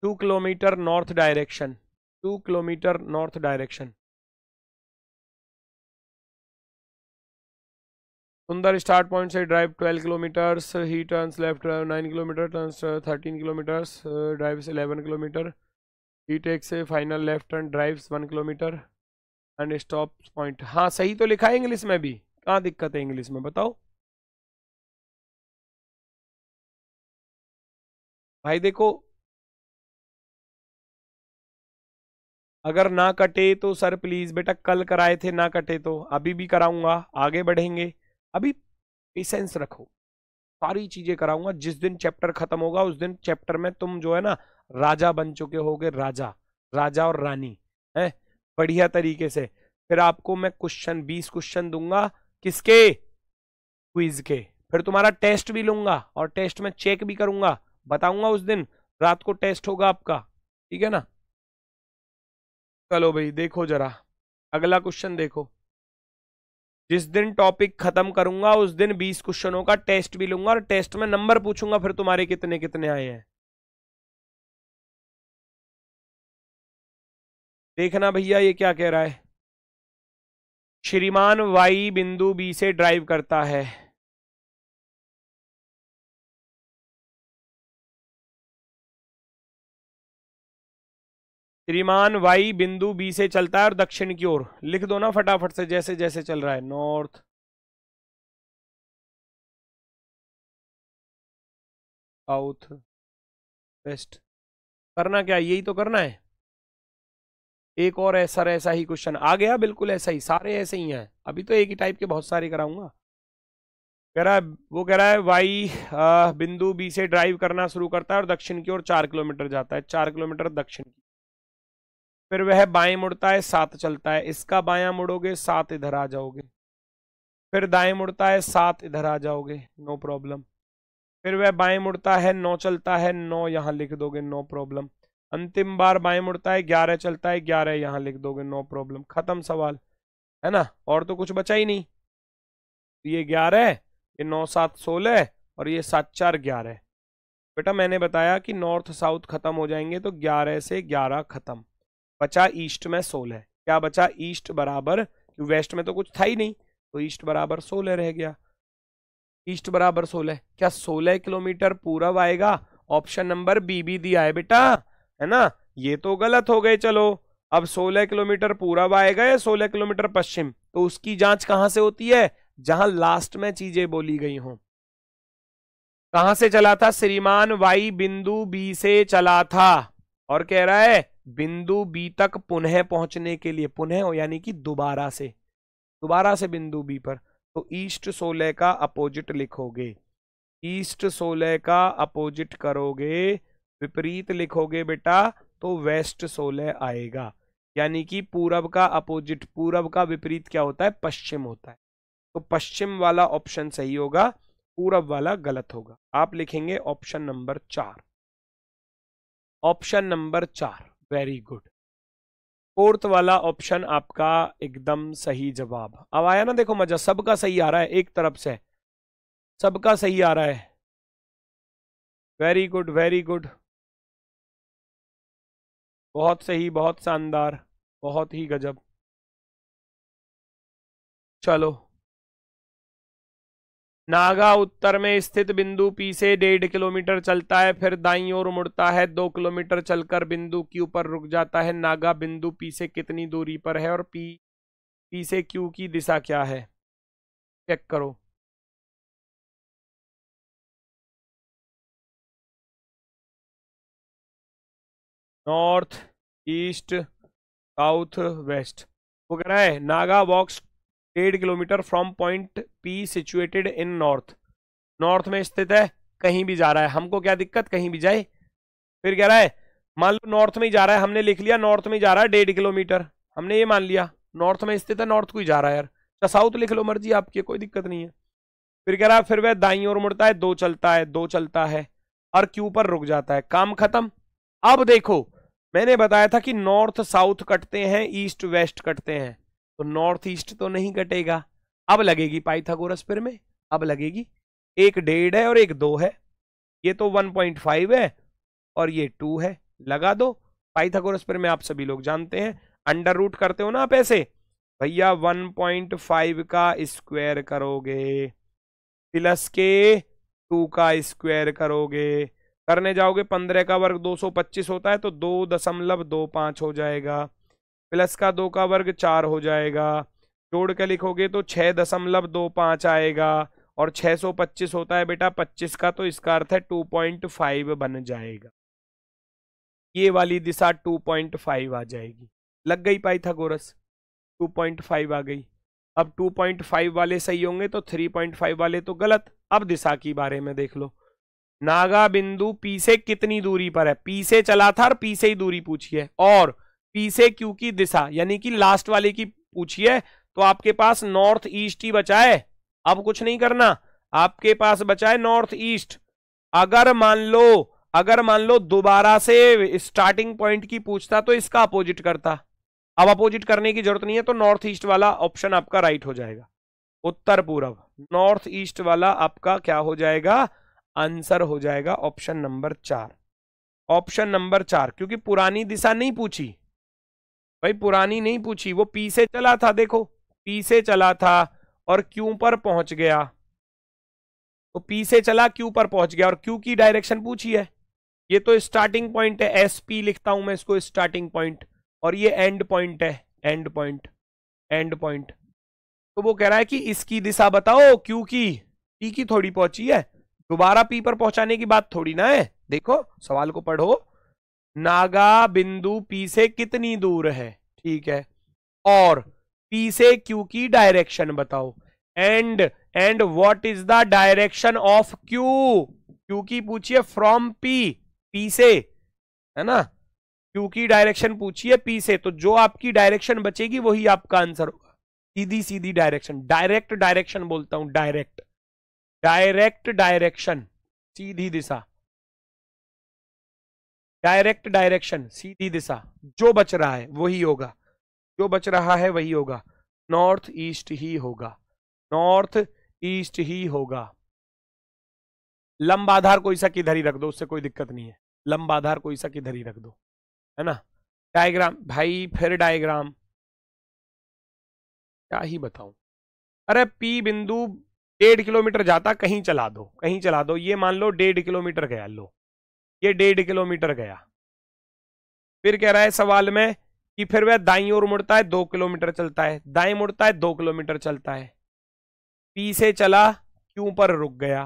Speaker 1: 2 kilometre north direction, 2 kilometre north direction. Sundar start point से drive 12 kilometres, he turns left 9 kilometre, turns 13 kilometres, drives 11 kilometre, he takes a final left turn, drives 1 kilometre and stop point. हाँ सही तो लिखा है इंग्लिश में भी, कहाँ दिक्कत है इंग्लिश में बताओ भाई। देखो अगर ना कटे तो सर प्लीज बेटा, कल कराए थे ना कटे तो अभी भी कराऊंगा, आगे बढ़ेंगे। अभी पेशेंस रखो, सारी चीजें कराऊंगा। जिस दिन चैप्टर खत्म होगा उस दिन चैप्टर में तुम जो है ना राजा बन चुके होगे, राजा, राजा और रानी है, बढ़िया तरीके से। फिर आपको मैं क्वेश्चन 20 क्वेश्चन दूंगा, किसके? क्विज के। फिर तुम्हारा टेस्ट भी लूंगा और टेस्ट में चेक भी करूंगा, बताऊंगा उस दिन, रात को टेस्ट होगा आपका, ठीक है ना। चलो भाई देखो जरा अगला क्वेश्चन देखो। जिस दिन टॉपिक खत्म करूंगा उस दिन 20 क्वेश्चनों का टेस्ट भी लूंगा और टेस्ट में नंबर पूछूंगा फिर तुम्हारे कितने कितने आए हैं। देखना भैया ये क्या कह रहा है। श्रीमान वाई बिंदु बी से ड्राइव करता है। श्रीमान वाई बिंदु बी से चलता है और दक्षिण की ओर, लिख दो ना फटाफट से जैसे जैसे चल रहा है। North, south, west. करना क्या, यही तो करना है। एक और ऐसा ही क्वेश्चन आ गया, बिल्कुल ऐसा ही, सारे ऐसे ही हैं। अभी तो एक ही टाइप के बहुत सारे कराऊंगा। कह रहा है, वो कह रहा है वाई बिंदु बी से ड्राइव करना शुरू करता है और दक्षिण की ओर 4 किलोमीटर जाता है, 4 किलोमीटर दक्षिण की। फिर वह बाएं मुड़ता है, 7 चलता है, इसका बायां मुड़ोगे 7 इधर आ जाओगे। फिर दाएं मुड़ता है 7 इधर आ जाओगे, नो प्रॉब्लम। फिर वह बाएं मुड़ता है 9 चलता है, 9 यहाँ लिख दोगे, नो प्रॉब्लम। अंतिम बार बाएं मुड़ता है 11 चलता है, 11 यहाँ लिख दोगे, नो प्रॉब्लम। खत्म सवाल, है ना। और तो कुछ बचा ही नहीं। ये 11, ये 9 7 16 और ये 7 4 11। बेटा मैंने बताया कि नॉर्थ साउथ खत्म हो जाएंगे तो 11 से 11 खत्म, बचा ईस्ट में 16। क्या बचा? ईस्ट बराबर, वेस्ट में तो कुछ था ही नहीं तो ईस्ट बराबर 16 रह गया। ईस्ट बराबर 16, क्या 16 किलोमीटर पूरब आएगा? ऑप्शन नंबर बी भी दिया है बेटा, है ना। ये तो गलत हो गए। चलो अब 16 किलोमीटर पूरब आएगा या 16 किलोमीटर पश्चिम, तो उसकी जांच कहां से होती है? जहां लास्ट में चीजें बोली गई हों। कहां से चला था? श्रीमान वाई बिंदु बी से चला था और कह रहा है बिंदु बी तक पुनः पहुंचने के लिए, पुनः यानी कि दोबारा से बिंदु बी पर, तो ईस्ट 16 का अपोजिट लिखोगे। ईस्ट 16 का अपोजिट करोगे, विपरीत लिखोगे बेटा, तो वेस्ट 16 आएगा। यानी कि पूरब का अपोजिट, पूरब का विपरीत क्या होता है? पश्चिम होता है। तो पश्चिम वाला ऑप्शन सही होगा, पूरब वाला गलत होगा। आप लिखेंगे option number 4। Option number 4, very good. Fourth वाला ऑप्शन आपका एकदम सही जवाब। अब आया ना, देखो मजा, सबका सही आ रहा है, एक तरफ से सबका सही आ रहा है। वेरी गुड, वेरी गुड, बहुत सही, बहुत शानदार, बहुत ही गजब। चलो, नागा उत्तर में स्थित बिंदु पी से 1.5 किलोमीटर चलता है, फिर दाईं ओर मुड़ता है, 2 किलोमीटर चलकर बिंदु क्यू पर रुक जाता है। नागा बिंदु पी से कितनी दूरी पर है और पी से क्यू की दिशा क्या है? चेक करो। North east south waste. वो कह रहा है नागा वॉक्स 1.5 kilometre from point P situated in north. North में स्थित है, कहीं भी जा रहा है, हमको क्या दिक्कत, कहीं भी जाए। फिर कह रहा है मान लो नॉर्थ में ही जा रहा है, हमने लिख लिया नॉर्थ में जा रहा है 1.5 किलोमीटर, हमने ये मान लिया नॉर्थ में स्थित है, नॉर्थ को ही जा रहा है यार, तो साउथ लिख लो, मर्जी आपकी, कोई दिक्कत नहीं है। फिर कह रहा है फिर वह दाईं ओर मुड़ता है, 2 चलता है, 2 चलता है और क्यू पर रुक जाता है, काम खत्म। अब देखो मैंने बताया था कि नॉर्थ साउथ कटते हैं, ईस्ट वेस्ट कटते हैं, तो नॉर्थ ईस्ट तो नहीं कटेगा। अब लगेगी पाइथागोरस फिर में, अब लगेगी, एक 1.5 है और एक 2 है, ये तो 1.5 है और ये 2 है, लगा दो पाइथागोरस फिर में, आप सभी लोग जानते हैं, अंडर रूट करते हो ना आप ऐसे भैया, 1.5 का स्क्वायर करोगे प्लस के 2 का स्क्वायर करोगे, करने जाओगे 15 का वर्ग 225 होता है तो 2.25 हो जाएगा, प्लस का 2 का वर्ग 4 हो जाएगा, जोड़ के लिखोगे तो 6.25 आएगा, और 625 होता है बेटा 25 का, तो इसका अर्थ है 2.5 बन जाएगा, ये वाली दिशा 2.5 आ जाएगी। लग गई पाइथागोरस, 2.5 आ गई। अब 2.5 वाले सही होंगे तो 3.5 वाले तो गलत। अब दिशा की बारे में देख लो, नागा बिंदु पी से कितनी दूरी पर है, पी से चला था और पी से ही दूरी पूछी है, और पी से क्यू की दिशा यानी कि लास्ट वाले की पूछी है, तो आपके पास नॉर्थ ईस्ट ही बचा है, अब कुछ नहीं करना, आपके पास बचा है नॉर्थ ईस्ट। अगर मान लो दोबारा से स्टार्टिंग पॉइंट की पूछता तो इसका अपोजिट करता, अब अपोजिट करने की जरूरत नहीं है, तो नॉर्थ ईस्ट वाला ऑप्शन आपका राइट हो जाएगा, उत्तर पूर्व, नॉर्थ ईस्ट वाला आपका क्या हो जाएगा, आंसर हो जाएगा ऑप्शन नंबर 4, ऑप्शन नंबर 4, क्योंकि पुरानी दिशा नहीं पूछी भाई, पुरानी नहीं पूछी, वो पी से चला था, देखो पी से चला था और क्यू पर पहुंच गया, तो पी से चला क्यू पर पहुंच गया और क्यू की डायरेक्शन पूछी है, ये तो स्टार्टिंग पॉइंट है, एस पी लिखता हूं मैं इसको स्टार्टिंग पॉइंट, और ये एंड पॉइंट है, एंड पॉइंट, एंड पॉइंट। तो वो कह रहा है कि इसकी दिशा बताओ, क्यू की, पी की थोड़ी पहुंची है, दोबारा पी पर पहुंचाने की बात थोड़ी ना है। देखो सवाल को पढ़ो, नागा बिंदु पी से कितनी दूर है, ठीक है, और पी से क्यू की डायरेक्शन बताओ, and what is the direction of Q, Q की पूछिए फ्रॉम पी, पी से, है ना, क्यू की डायरेक्शन पूछिए पी से, तो जो आपकी डायरेक्शन बचेगी वही आपका आंसर होगा, सीधी सीधी डायरेक्शन, डायरेक्ट डायरेक्शन बोलता हूं, डायरेक्ट, डायरेक्ट डायरेक्शन, सीधी दिशा, डायरेक्ट डायरेक्शन, सीधी दिशा, जो बच रहा है वही होगा, जो बच रहा है वही होगा, नॉर्थ ईस्ट ही होगा, नॉर्थ ईस्ट ही होगा। लंब आधार कोई सा किधर ही रख दो, उससे कोई दिक्कत नहीं है, लंब आधार कोई सा किधर ही रख दो, है ना। डायग्राम भाई, फिर डायग्राम क्या ही बताऊं, अरे पी बिंदु 1.5 किलोमीटर जाता, कहीं चला दो, कहीं चला दो, ये मान लो 1.5 किलोमीटर गया, लो ये 1.5 किलोमीटर गया। फिर कह रहा है सवाल में कि फिर वह दाईं ओर मुड़ता है, 2 किलोमीटर चलता है, दाएं मुड़ता है 2 किलोमीटर चलता है, पी से चला क्यू पर रुक गया,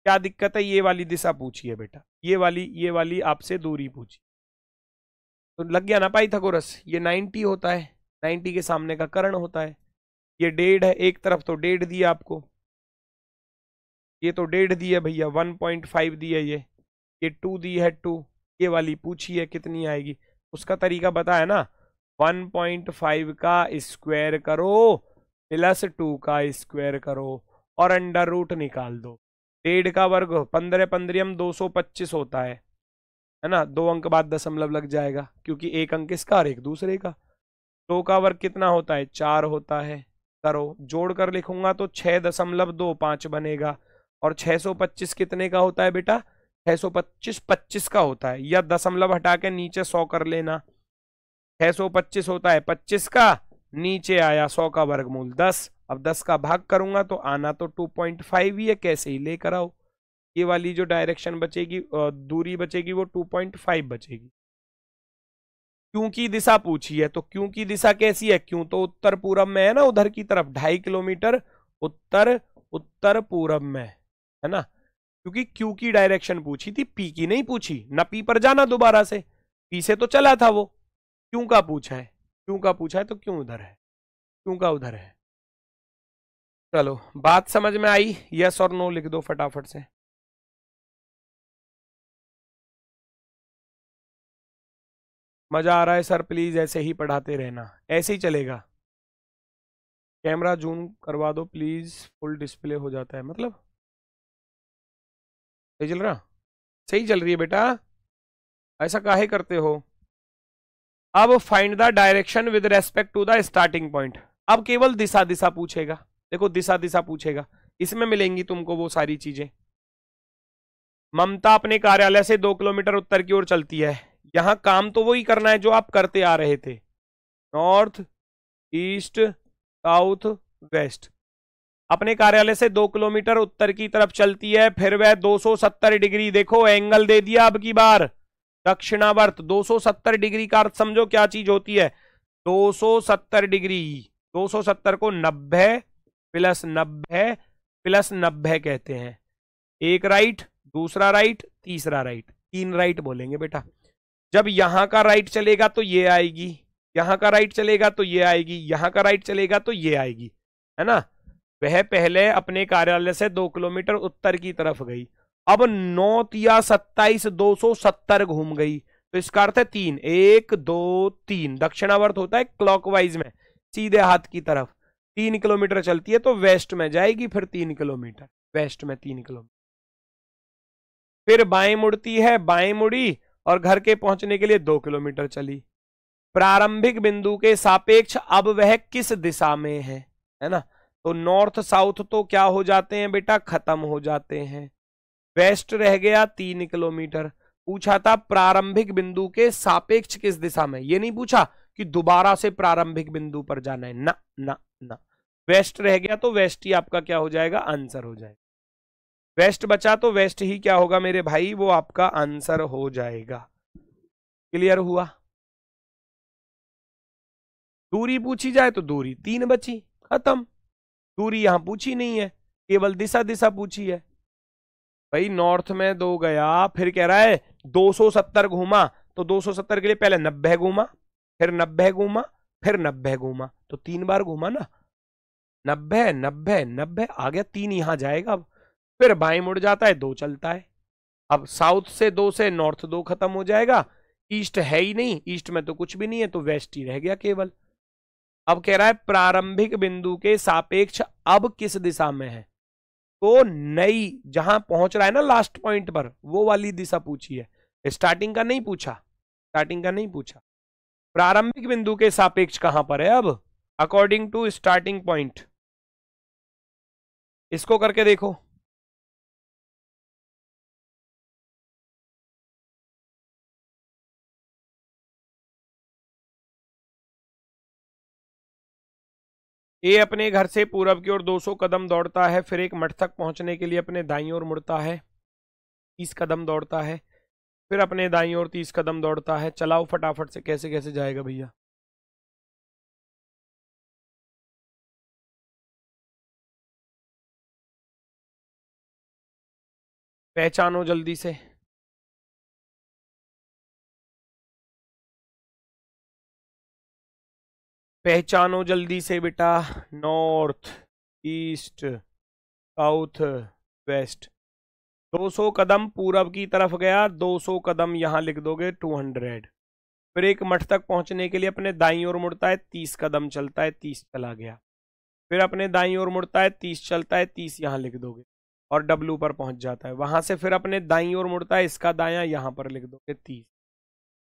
Speaker 1: क्या दिक्कत है, ये वाली दिशा पूछी है बेटा, ये वाली आपसे दूरी पूछी, तो लग गया ना पाइथागोरस, ये 90 होता है, 90 के सामने का कर्ण होता है, ये 1.5 है, एक तरफ तो 1.5 दिया आपको, ये तो 1.5 दी है भैया, 1.5 दी है, ये 2 दी है 2, ये वाली पूछी है कितनी आएगी, उसका तरीका बताया ना, 1.5 का स्क्वायर करो प्लस 2 का स्क्वायर करो और अंडर रूट निकाल दो, 1.5 का वर्ग 15 15 225 होता है ना, 2 अंक बाद दशमलव लग जाएगा क्योंकि एक अंक इसका और एक दूसरे का, 2 का वर्ग कितना होता है, 4 होता है, करो जोड़ कर लिखूंगा तो 6.25 बनेगा, और 625 कितने का होता है बेटा, 625 25 का होता है, या दशमलव हटा के नीचे 100 कर लेना, 625 होता है 25 का, नीचे आया 100 का वर्गमूल 10, अब 10 का भाग करूंगा तो आना तो 2.5 ही है, कैसे ही लेकर आओ, ये वाली जो डायरेक्शन बचेगी, दूरी बचेगी वो 2.5 बचेगी। क्यों की दिशा पूछी है, तो क्यों की दिशा कैसी है, क्यों तो उत्तर पूरब में है ना, उधर की तरफ 2.5 किलोमीटर उत्तर पूरब में, है ना, क्योंकि क्यू की डायरेक्शन पूछी थी, पी की नहीं पूछी ना, पी पर जाना दोबारा से, पी से तो चला था वो, क्यों का पूछा है, क्यों का पूछा है तो क्यों उधर है, क्यों का उधर है। चलो बात समझ में आई, यस और नो लिख दो फटाफट से। मजा आ रहा है सर, प्लीज ऐसे ही पढ़ाते रहना, ऐसे ही चलेगा। कैमरा जूम करवा दो प्लीज, फुल डिस्प्ले हो जाता है मतलब। सही चल रहा, सही चल रही है बेटा, ऐसा काहे करते हो। अब find the direction with respect to the starting point. अब केवल दिशा दिशा पूछेगा, देखो दिशा दिशा पूछेगा, इसमें मिलेंगी तुमको वो सारी चीजें। ममता अपने कार्यालय से 2 किलोमीटर उत्तर की ओर चलती है। यहां काम तो वही करना है जो आप करते आ रहे थे, नॉर्थ ईस्ट साउथ वेस्ट। अपने कार्यालय से 2 किलोमीटर उत्तर की तरफ चलती है, फिर वह 270 डिग्री, देखो एंगल दे दिया अब की बार, दक्षिणावर्त 270 डिग्री का अर्थ समझो क्या चीज होती है, 270 डिग्री। 270 को 90 प्लस 90 प्लस 90 कहते हैं। एक राइट, दूसरा राइट, तीसरा राइट, 3 राइट बोलेंगे बेटा। जब यहां का राइट चलेगा तो ये आएगी, यहां का राइट चलेगा तो ये आएगी, यहां का राइट चलेगा तो ये आएगी, है ना। वह पहले अपने कार्यालय से 2 किलोमीटर उत्तर की तरफ गई, अब 9 या 27 270 घूम गई, तो इसका अर्थ है 3, 1 2 3, दक्षिणावर्त होता है क्लॉकवाइज में, सीधे हाथ की तरफ। 3 किलोमीटर चलती है तो वेस्ट में जाएगी, फिर 3 किलोमीटर वेस्ट में, 3 किलोमीटर। फिर बाएं मुड़ती है, बाएं मुड़ी और घर के पहुंचने के लिए 2 किलोमीटर चली। प्रारंभिक बिंदु के सापेक्ष अब वह किस दिशा में है ना। तो नॉर्थ साउथ तो क्या हो जाते हैं बेटा, खत्म हो जाते हैं। वेस्ट रह गया 3 किलोमीटर। पूछा था प्रारंभिक बिंदु के सापेक्ष किस दिशा में, ये नहीं पूछा कि दोबारा से प्रारंभिक बिंदु पर जाना है, ना ना ना। वेस्ट रह गया तो वेस्ट ही आपका क्या हो जाएगा, आंसर हो जाएगा। वेस्ट बचा तो वेस्ट ही क्या होगा मेरे भाई, वो आपका आंसर हो जाएगा। क्लियर हुआ। दूरी पूछी जाए तो दूरी 3 बची, खत्म। दूरी यहां पूछी नहीं है, केवल दिशा दिशा पूछी है। भाई नॉर्थ में 2 गया, फिर कह रहा है 270 घूमा, तो 270 के लिए पहले 90 घूमा, फिर 90 घूमा, फिर 90 घूमा, तो 3 बार घूमा ना। 90 90 90 आ गया, 3 यहां जाएगा अब। फिर बाएं मुड़ जाता है, 2 चलता है। अब साउथ से 2 से नॉर्थ 2 खत्म हो जाएगा। ईस्ट है ही नहीं, ईस्ट में तो कुछ भी नहीं है, तो वेस्ट ही रह गया केवल। अब कह रहा है प्रारंभिक बिंदु के सापेक्ष अब किस दिशा में है, तो नई जहां पहुंच रहा है ना लास्ट पॉइंट पर, वो वाली दिशा पूछी है, स्टार्टिंग का नहीं पूछा, स्टार्टिंग का नहीं पूछा। प्रारंभिक बिंदु के सापेक्ष कहां पर है अब, अकॉर्डिंग टू स्टार्टिंग पॉइंट। इसको करके देखो। ए अपने घर से पूरब की ओर 200 कदम दौड़ता है, फिर एक मठ तक पहुंचने के लिए अपने दाईं ओर मुड़ता है, 30 कदम दौड़ता है, फिर अपने दाईं ओर 30 कदम दौड़ता है। चलाओ फटाफट से, कैसे कैसे जाएगा भैया। पहचानो जल्दी से। पहचानो जल्दी से बेटा, नॉर्थ ईस्ट साउथ वेस्ट। 200 कदम पूरब की तरफ गया, 200 कदम यहां लिख दोगे 200। फिर एक मठ तक पहुंचने के लिए अपने दाईं ओर मुड़ता है, 30 कदम चलता है, 30 चला गया। फिर अपने दाईं ओर मुड़ता है, 30 चलता है, 30 यहां लिख दोगे और डब्लू पर पहुंच जाता है। वहां से फिर अपने दाईं ओर मुड़ता है, इसका दायां यहां पर लिख दोगे 30,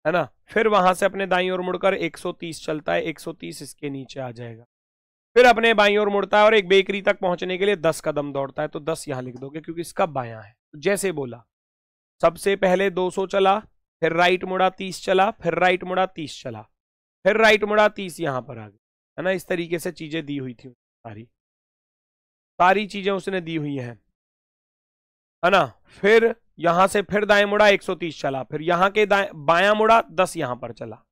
Speaker 1: है ना। फिर वहां से अपने दाईं ओर मुड़कर 130 चलता है, 130 इसके नीचे आ जाएगा। फिर अपने बाईं ओर मुड़ता है और एक बेकरी तक पहुंचने के लिए 10 कदम दौड़ता है, तो 10 यहां लिख दोगे क्योंकि इसका बायां है। तो जैसे बोला, सबसे पहले 200 चला, फिर राइट मुड़ा 30 चला, फिर राइट मुड़ा 30 चला, फिर राइट मुड़ा 30 यहां पर आ गया, है ना। इस तरीके से चीजें दी हुई थी, सारी सारी चीजें उसने दी हुई हैं, है ना। फिर यहां से फिर दाएं मुड़ा 130 चला, फिर यहां के बायां मुड़ा 10 यहां पर चला।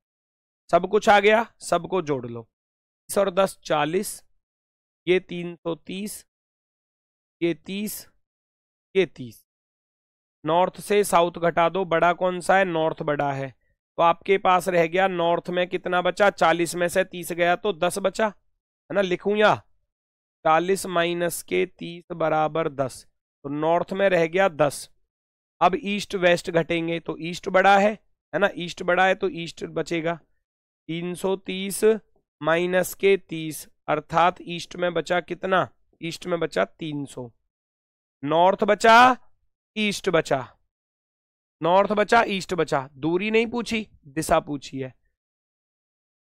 Speaker 1: सब कुछ आ गया, सबको जोड़ लो, 30 और 10 40, ये 330, ये 30, ये 30। नॉर्थ से साउथ घटा दो, बड़ा कौन सा है, नॉर्थ बड़ा है, तो आपके पास रह गया नॉर्थ में कितना बचा, 40 में से 30 गया तो 10 बचा, है ना। लिखूं या 40 माइनस के 30 बराबर 10, तो नॉर्थ में रह गया 10। अब ईस्ट वेस्ट घटेंगे तो ईस्ट बड़ा है ना, ईस्ट बड़ा है तो ईस्ट बचेगा। 330 माइनस के 30 अर्थात ईस्ट में बचा कितना, ईस्ट में बचा 300। नॉर्थ बचा, ईस्ट बचा, नॉर्थ बचा, ईस्ट बचा। दूरी नहीं पूछी, दिशा पूछी है।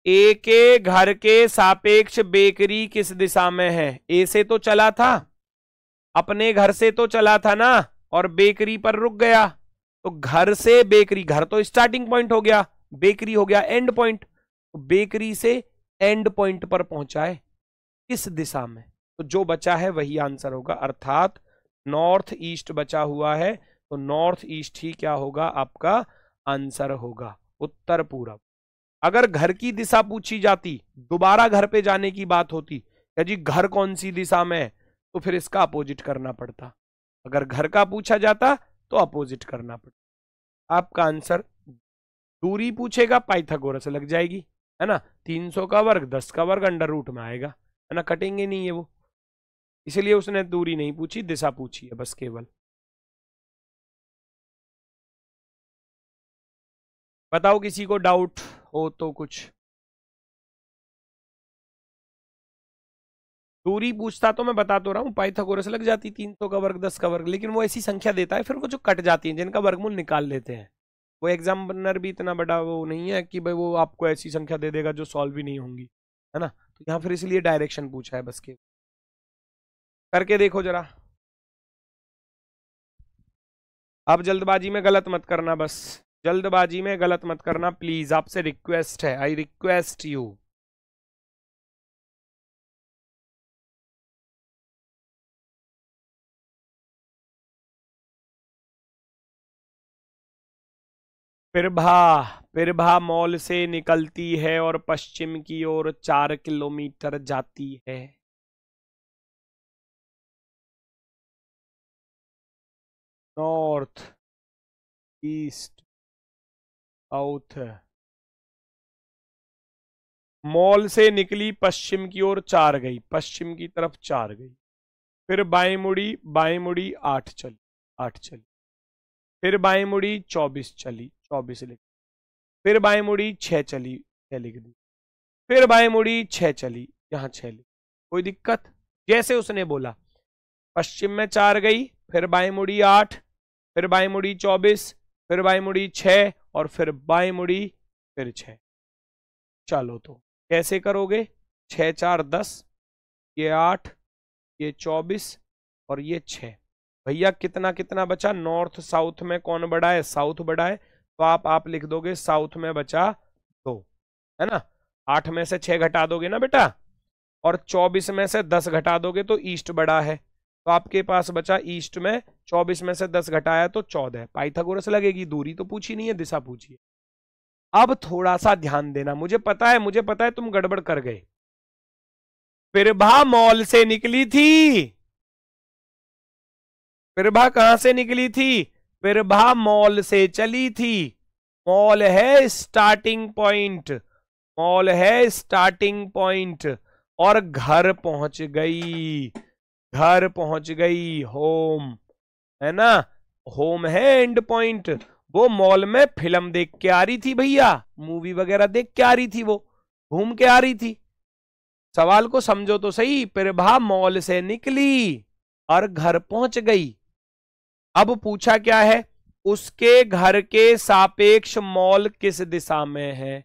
Speaker 1: ए के घर के सापेक्ष बेकरी किस दिशा में है? ए से तो चला था, अपने घर से तो चला था ना, और बेकरी पर रुक गया। तो घर से बेकरी, घर तो स्टार्टिंग पॉइंट हो गया, बेकरी हो गया एंड पॉइंट। तो बेकरी से एंड पॉइंट पर पहुंचा है, किस दिशा में? तो जो बचा है वही आंसर होगा, अर्थात नॉर्थ ईस्ट बचा हुआ है, तो नॉर्थ ईस्ट ही क्या होगा, आपका आंसर होगा, उत्तर पूरब। अगर घर की दिशा पूछी जाती, दोबारा घर पे जाने की बात होती, क्या जी घर कौन सी दिशा में है, तो फिर इसका अपोजिट करना पड़ता। अगर घर का पूछा जाता तो अपोजिट करना पड़ता। आपका आंसर, दूरी पूछेगा पाइथागोरस लग जाएगी, है ना। 300 का वर्ग 10 का वर्ग अंडर रूट में आएगा, है ना, कटेंगे नहीं है वो, इसलिए उसने दूरी नहीं पूछी, दिशा पूछी है बस केवल। बताओ किसी को डाउट हो तो कुछ। दूरी पूछता तो मैं बता तो रहा हूं, पाइथागोरस लग जाती, 300 का वर्ग 10 का वर्ग, लेकिन वो ऐसी संख्या देता है फिर वो जो कट जाती है, जिनका वर्गमूल निकाल लेते हैं। वो एग्जामिनर भी इतना बड़ा वो नहीं है कि भाई वो आपको ऐसी संख्या दे देगा जो सॉल्व भी नहीं होंगी, है ना। तो यहाँ फिर इसलिए डायरेक्शन पूछा है बस के। करके देखो जरा, अब जल्दबाजी में गलत मत करना, बस जल्दबाजी में गलत मत करना प्लीज, आपसे रिक्वेस्ट है, आई रिक्वेस्ट यू। पिरभा मॉल से निकलती है और पश्चिम की ओर 4 किलोमीटर जाती है। नॉर्थ ईस्ट साउथ, मॉल से निकली पश्चिम की ओर 4 गई, पश्चिम की तरफ 4 गई, फिर बाएं मुड़ी 8 चली, 8 चली, फिर बाएं मुड़ी 24 चली, 24 लिख, फिर बाएं मुड़ी 6 चली, 6 लिख दी, फिर बाएं मुड़ी 6 चली, यहां 6 लिख। कोई दिक्कत? जैसे उसने बोला, पश्चिम में 4 गई, फिर बाएं मुड़ी 8, फिर बाएं मुड़ी 24, फिर बाएं मुड़ी 6 और फिर बाएं मुड़ी फिर 6। चलो तो कैसे करोगे, 6 4 10, ये 8, ये 24 और ये 6। भैया कितना कितना बचा, नॉर्थ साउथ में कौन बड़ा है, साउथ बड़ा है, तो आप लिख दोगे साउथ में बचा 2, है ना। 8 में से 6 घटा दोगे ना बेटा, और 24 में से 10 घटा दोगे तो ईस्ट बड़ा है, तो आपके पास बचा ईस्ट में 24 में से 10 घटाया तो 14। पाइथागोरस लगेगी, दूरी तो पूछी नहीं है, दिशा पूछी है। अब थोड़ा सा ध्यान देना, मुझे पता है तुम गड़बड़ कर गए। पिरभा मॉल से निकली थी, पिरभा कहां से निकली थी, पिरभा मॉल से चली थी। मॉल है स्टार्टिंग पॉइंट, मॉल है स्टार्टिंग पॉइंट, और घर पहुंच गई, घर पहुंच गई, होम, है ना, होम है एंड पॉइंट। वो मॉल में फिल्म देख के आ रही थी भैया, मूवी वगैरह देख के आ रही थी, वो घूम के आ रही थी। सवाल को समझो तो सही, प्रभा मॉल से निकली और घर पहुंच गई। अब पूछा क्या है, उसके घर के सापेक्ष मॉल किस दिशा में है,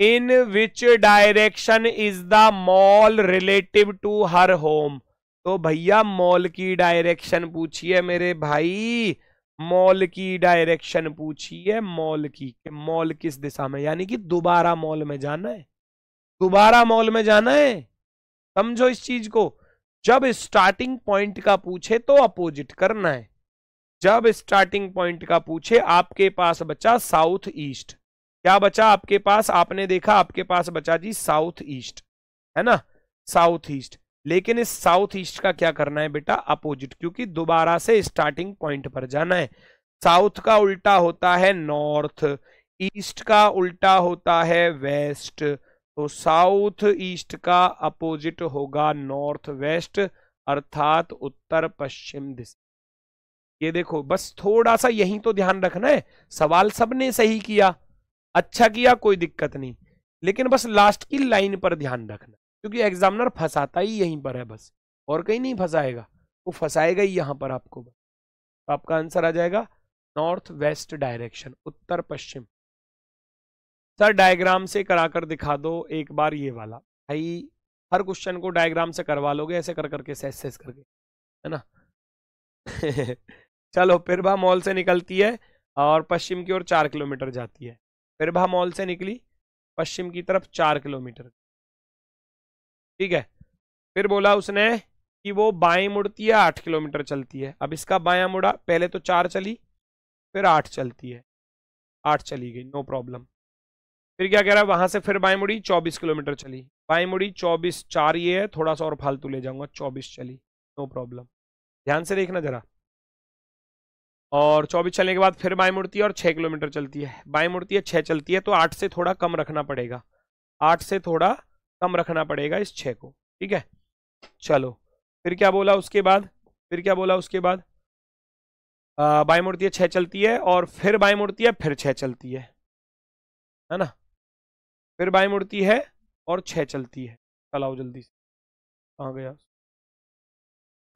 Speaker 1: in which direction is the mall relative to her home. तो भैया मॉल की डायरेक्शन पूछिए मेरे भाई, मॉल की डायरेक्शन पूछिए, मॉल की, मॉल किस दिशा में, यानी कि दोबारा मॉल में जाना है, दोबारा मॉल में जाना है। समझो इस चीज को, जब स्टार्टिंग पॉइंट का पूछे तो अपोजिट करना है, जब स्टार्टिंग पॉइंट का पूछे, आपके पास बचा साउथ ईस्ट, क्या बचा आपके पास, आपने देखा आपके पास बचा जी साउथ ईस्ट, है ना, साउथ ईस्ट। लेकिन इस साउथ ईस्ट का क्या करना है बेटा, अपोजिट, क्योंकि दोबारा से स्टार्टिंग पॉइंट पर जाना है। साउथ का उल्टा होता है नॉर्थ, ईस्ट का उल्टा होता है वेस्ट, तो साउथ ईस्ट का अपोजिट होगा नॉर्थ वेस्ट, अर्थात उत्तर पश्चिम दिशा। ये देखो, बस थोड़ा सा यही तो ध्यान रखना है, सवाल सबने सही किया, अच्छा किया, कोई दिक्कत नहीं, लेकिन बस लास्ट की लाइन पर ध्यान रखना, क्योंकि एग्जामिनर फंसाता ही यहीं पर है बस, और कहीं नहीं फंसाएगा, वो फंसाएगा ही यहां पर आपको बस। तो आपका आंसर आ जाएगा नॉर्थ वेस्ट डायरेक्शन, उत्तर पश्चिम। सर डायग्राम से कराकर दिखा दो एक बार ये वाला। भाई हर क्वेश्चन को डायग्राम से करवा लोगे ऐसे कर करके, सेस सेस करके, है ना। चलो, पिरभा मॉल से निकलती है और पश्चिम की ओर 4 किलोमीटर जाती है। पिरभा मॉल से निकली पश्चिम की तरफ 4 किलोमीटर, ठीक है। फिर बोला उसने कि वो बाएं मुड़ती है, 8 किलोमीटर चलती है। अब इसका बायां मुड़ा, पहले तो 4 चली, फिर 8 चलती है, 8 चली गई, नो प्रॉब्लम। फिर क्या कह रहा है, वहां से फिर बाएं मुड़ी, 24 किलोमीटर चली, बाएं मुड़ी 24, 4 ये है, थोड़ा सा और फालतू ले जाऊंगा, 24 चली, नो प्रॉब्लम। ध्यान से देखना जरा। और 24 चलने के बाद फिर बाएं मुड़ती है और 6 किलोमीटर चलती है, बाएं मुड़ती है 6 चलती है, तो 8 से थोड़ा कम रखना पड़ेगा, 8 से थोड़ा कम रखना पड़ेगा इस 6 को, ठीक है। चलो, फिर क्या बोला उसके बाद, फिर क्या बोला उसके बाद, बाएं मुड़ती है 6 चलती है, और फिर बाएं मुड़ती है, फिर 6 चलती है ना। फिर बाएं मुड़ती है और 6 चलती है, चलाओ जल्दी से, कहाँ गया।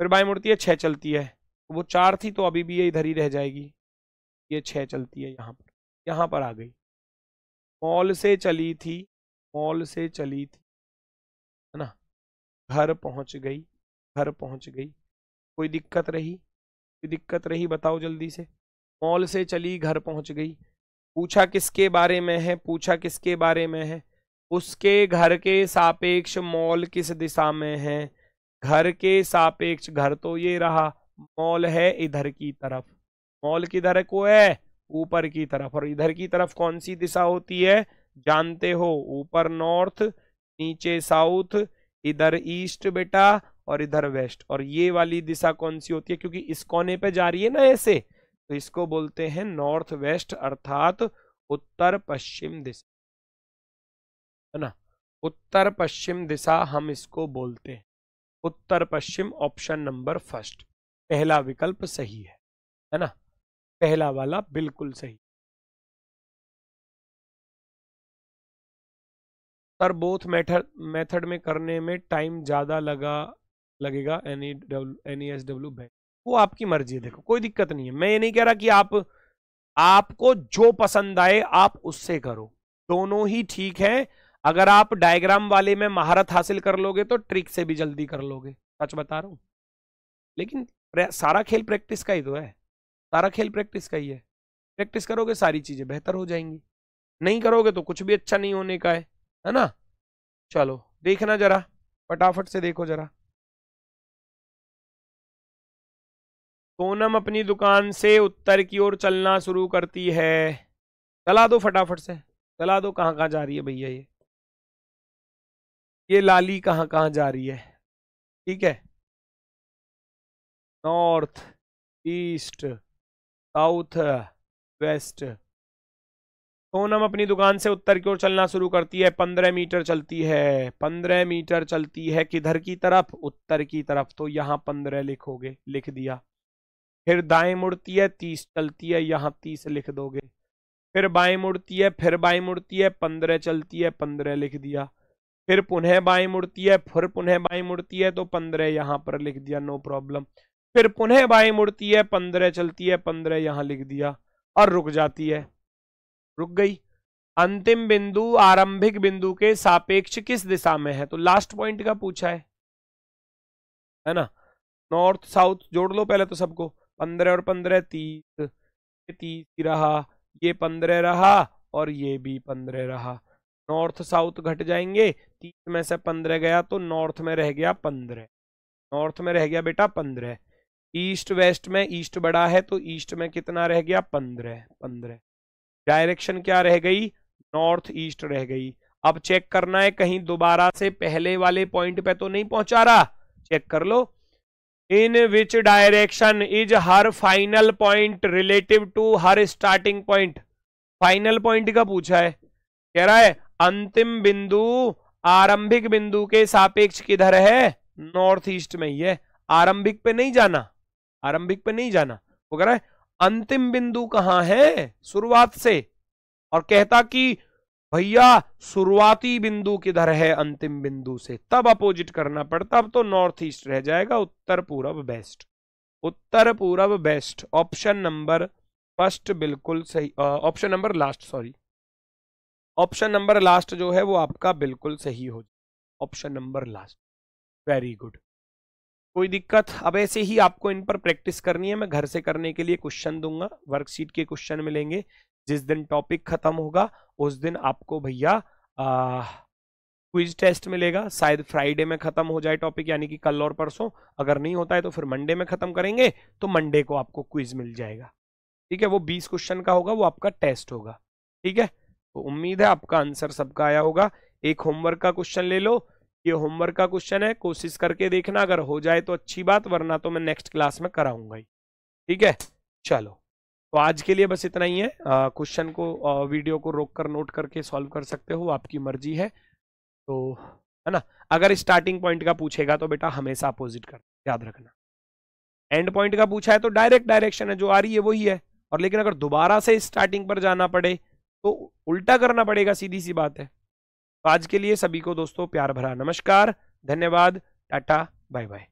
Speaker 1: फिर बाएं मुड़ती है 6 चलती है, वो 4 थी तो अभी भी ये इधर ही रह जाएगी, ये 6 चलती है, यहाँ पर आ गई, मॉल से चली थी, मॉल से चली थी, है ना, घर पहुंच गई, घर पहुंच गई, कोई दिक्कत रही, कोई दिक्कत रही, बताओ जल्दी से। मॉल से चली, घर पहुंच गई, पूछा किसके बारे में है, पूछा किसके बारे में है, उसके घर के सापेक्ष मॉल किस दिशा में है, घर के सापेक्ष, घर तो ये रहा, मॉल है इधर की तरफ, मॉल किधर को है, ऊपर की तरफ, और इधर की तरफ कौन सी दिशा होती है जानते हो, ऊपर नॉर्थ, नीचे साउथ, इधर ईस्ट बेटा, और इधर वेस्ट। और ये वाली दिशा कौन सी होती है, क्योंकि इस कोने पे जा रही है ना ऐसे, तो इसको बोलते हैं नॉर्थ वेस्ट, अर्थात उत्तर पश्चिम दिशा, है ना, उत्तर पश्चिम दिशा हम इसको बोलते हैं, उत्तर पश्चिम। ऑप्शन नंबर फर्स्ट, पहला विकल्प सही है ना, पहला वाला बिल्कुल सही। सर बोथ मेथड में करने में टाइम ज्यादा लगेगा NESW बैंक, वो आपकी मर्जी है, देखो कोई दिक्कत नहीं है, मैं ये नहीं कह रहा कि आपको जो पसंद आए आप उससे करो, दोनों ही ठीक है। अगर आप डायग्राम वाले में महारत हासिल कर लोगे तो ट्रिक से भी जल्दी कर लोगे, सच बता रहा हूं। लेकिन सारा खेल प्रैक्टिस का ही तो है, सारा खेल प्रैक्टिस का ही है, प्रैक्टिस करोगे सारी चीजें बेहतर हो जाएंगी, नहीं करोगे तो कुछ भी अच्छा नहीं होने का है ना। चलो देखना जरा, फटाफट से देखो जरा। सोनम अपनी दुकान से उत्तर की ओर चलना शुरू करती है, चला दो फटाफट से, चला दो, कहाँ कहाँ जा रही है भैया ये लाली कहाँ कहाँ जा रही है, ठीक है। North, east, south, west. Sonam अपनी दुकान से उत्तर की ओर चलना शुरू करती है, 15 मीटर चलती है, 15 मीटर चलती है, किधर की तरफ, उत्तर की तरफ, तो यहाँ 15 लिखोगे, लिख दिया। फिर दाएं मुड़ती है, 30 चलती है, यहाँ 30 लिख दोगे। फिर बाएं मुड़ती है, फिर बाएं मुड़ती है, 15 चलती है, 15 लिख दिया। फिर पुनः बाएं मुड़ती है, फिर पुनः बाएं मुड़ती है, तो 15 यहाँ पर लिख दिया, नो प्रॉब्लम। फिर पुनः बाएं मुड़ती है, 15 चलती है, 15 यहाँ लिख दिया, और रुक जाती है, रुक गई। अंतिम बिंदु आरंभिक बिंदु के सापेक्ष किस दिशा में है, तो लास्ट पॉइंट का पूछा है ना। नॉर्थ साउथ जोड़ लो पहले तो सबको, 15 और 15 30, 30 रहा, ये 15 रहा, और ये भी 15 रहा। नॉर्थ साउथ घट जाएंगे, 30 में से 15 गया तो नॉर्थ में रह गया 15, नॉर्थ में रह गया बेटा 15। ईस्ट वेस्ट में ईस्ट बड़ा है तो ईस्ट में कितना रह गया, 15, 15। डायरेक्शन क्या रह गई, नॉर्थ ईस्ट रह गई। अब चेक करना है कहीं दोबारा से पहले वाले पॉइंट पे तो नहीं पहुंचा रहा, चेक कर लो। In which direction is her final point relative to her starting point, final point का पूछा है, कह रहा है अंतिम बिंदु आरंभिक बिंदु के सापेक्ष किधर है, नॉर्थ ईस्ट में ही है। आरंभिक पे नहीं जाना, आरंभिक पे नहीं जाना, वो कह रहा है अंतिम बिंदु कहां है, शुरुआत से, और कहता कि भैया शुरुआती बिंदु किधर है अंतिम बिंदु से, तब अपोजिट करना पड़ता। अब तो नॉर्थ ईस्ट रह जाएगा, उत्तर पूरब बेस्ट, उत्तर पूरब बेस्ट। ऑप्शन नंबर फर्स्ट बिल्कुल सही, option number last, sorry, option number last जो है वो आपका बिल्कुल सही हो, option number last, very good. कोई दिक्कत? अब ऐसे ही आपको इन पर प्रैक्टिस करनी है। मैं घर से करने के लिए क्वेश्चन दूंगा, वर्कशीट के क्वेश्चन मिलेंगे। जिस दिन टॉपिक खत्म होगा उस दिन आपको भैया क्विज टेस्ट मिलेगा। शायद फ्राइडे में खत्म हो जाए टॉपिक, यानी कि कल और परसों। अगर नहीं होता है तो फिर मंडे में खत्म करेंगे, तो मंडे को आपको क्विज मिल जाएगा। ठीक है, वो 20 क्वेश्चन का होगा, वो आपका टेस्ट होगा। ठीक है, तो उम्मीद है आपका आंसर सबका आया होगा। एक होमवर्क का क्वेश्चन ले लो, ये होमवर्क का क्वेश्चन है, कोशिश करके देखना, अगर हो जाए तो अच्छी बात, वरना तो मैं नेक्स्ट क्लास में कराऊंगा ही। ठीक है, चलो, तो आज के लिए बस इतना ही है। क्वेश्चन को वीडियो को रोक कर नोट करके सॉल्व कर सकते हो, आपकी मर्जी है, तो है ना। अगर स्टार्टिंग पॉइंट का पूछेगा तो बेटा हमेशा अपोजिट कर, याद रखना। एंड पॉइंट का पूछा है तो डायरेक्ट डायरेक्शन है, जो आ रही है वही है। और लेकिन अगर दोबारा से स्टार्टिंग पर जाना पड़े तो उल्टा करना पड़ेगा, सीधी सी बात है। तो आज के लिए सभी को दोस्तों प्यार भरा नमस्कार, धन्यवाद, टाटा, बाय बाय।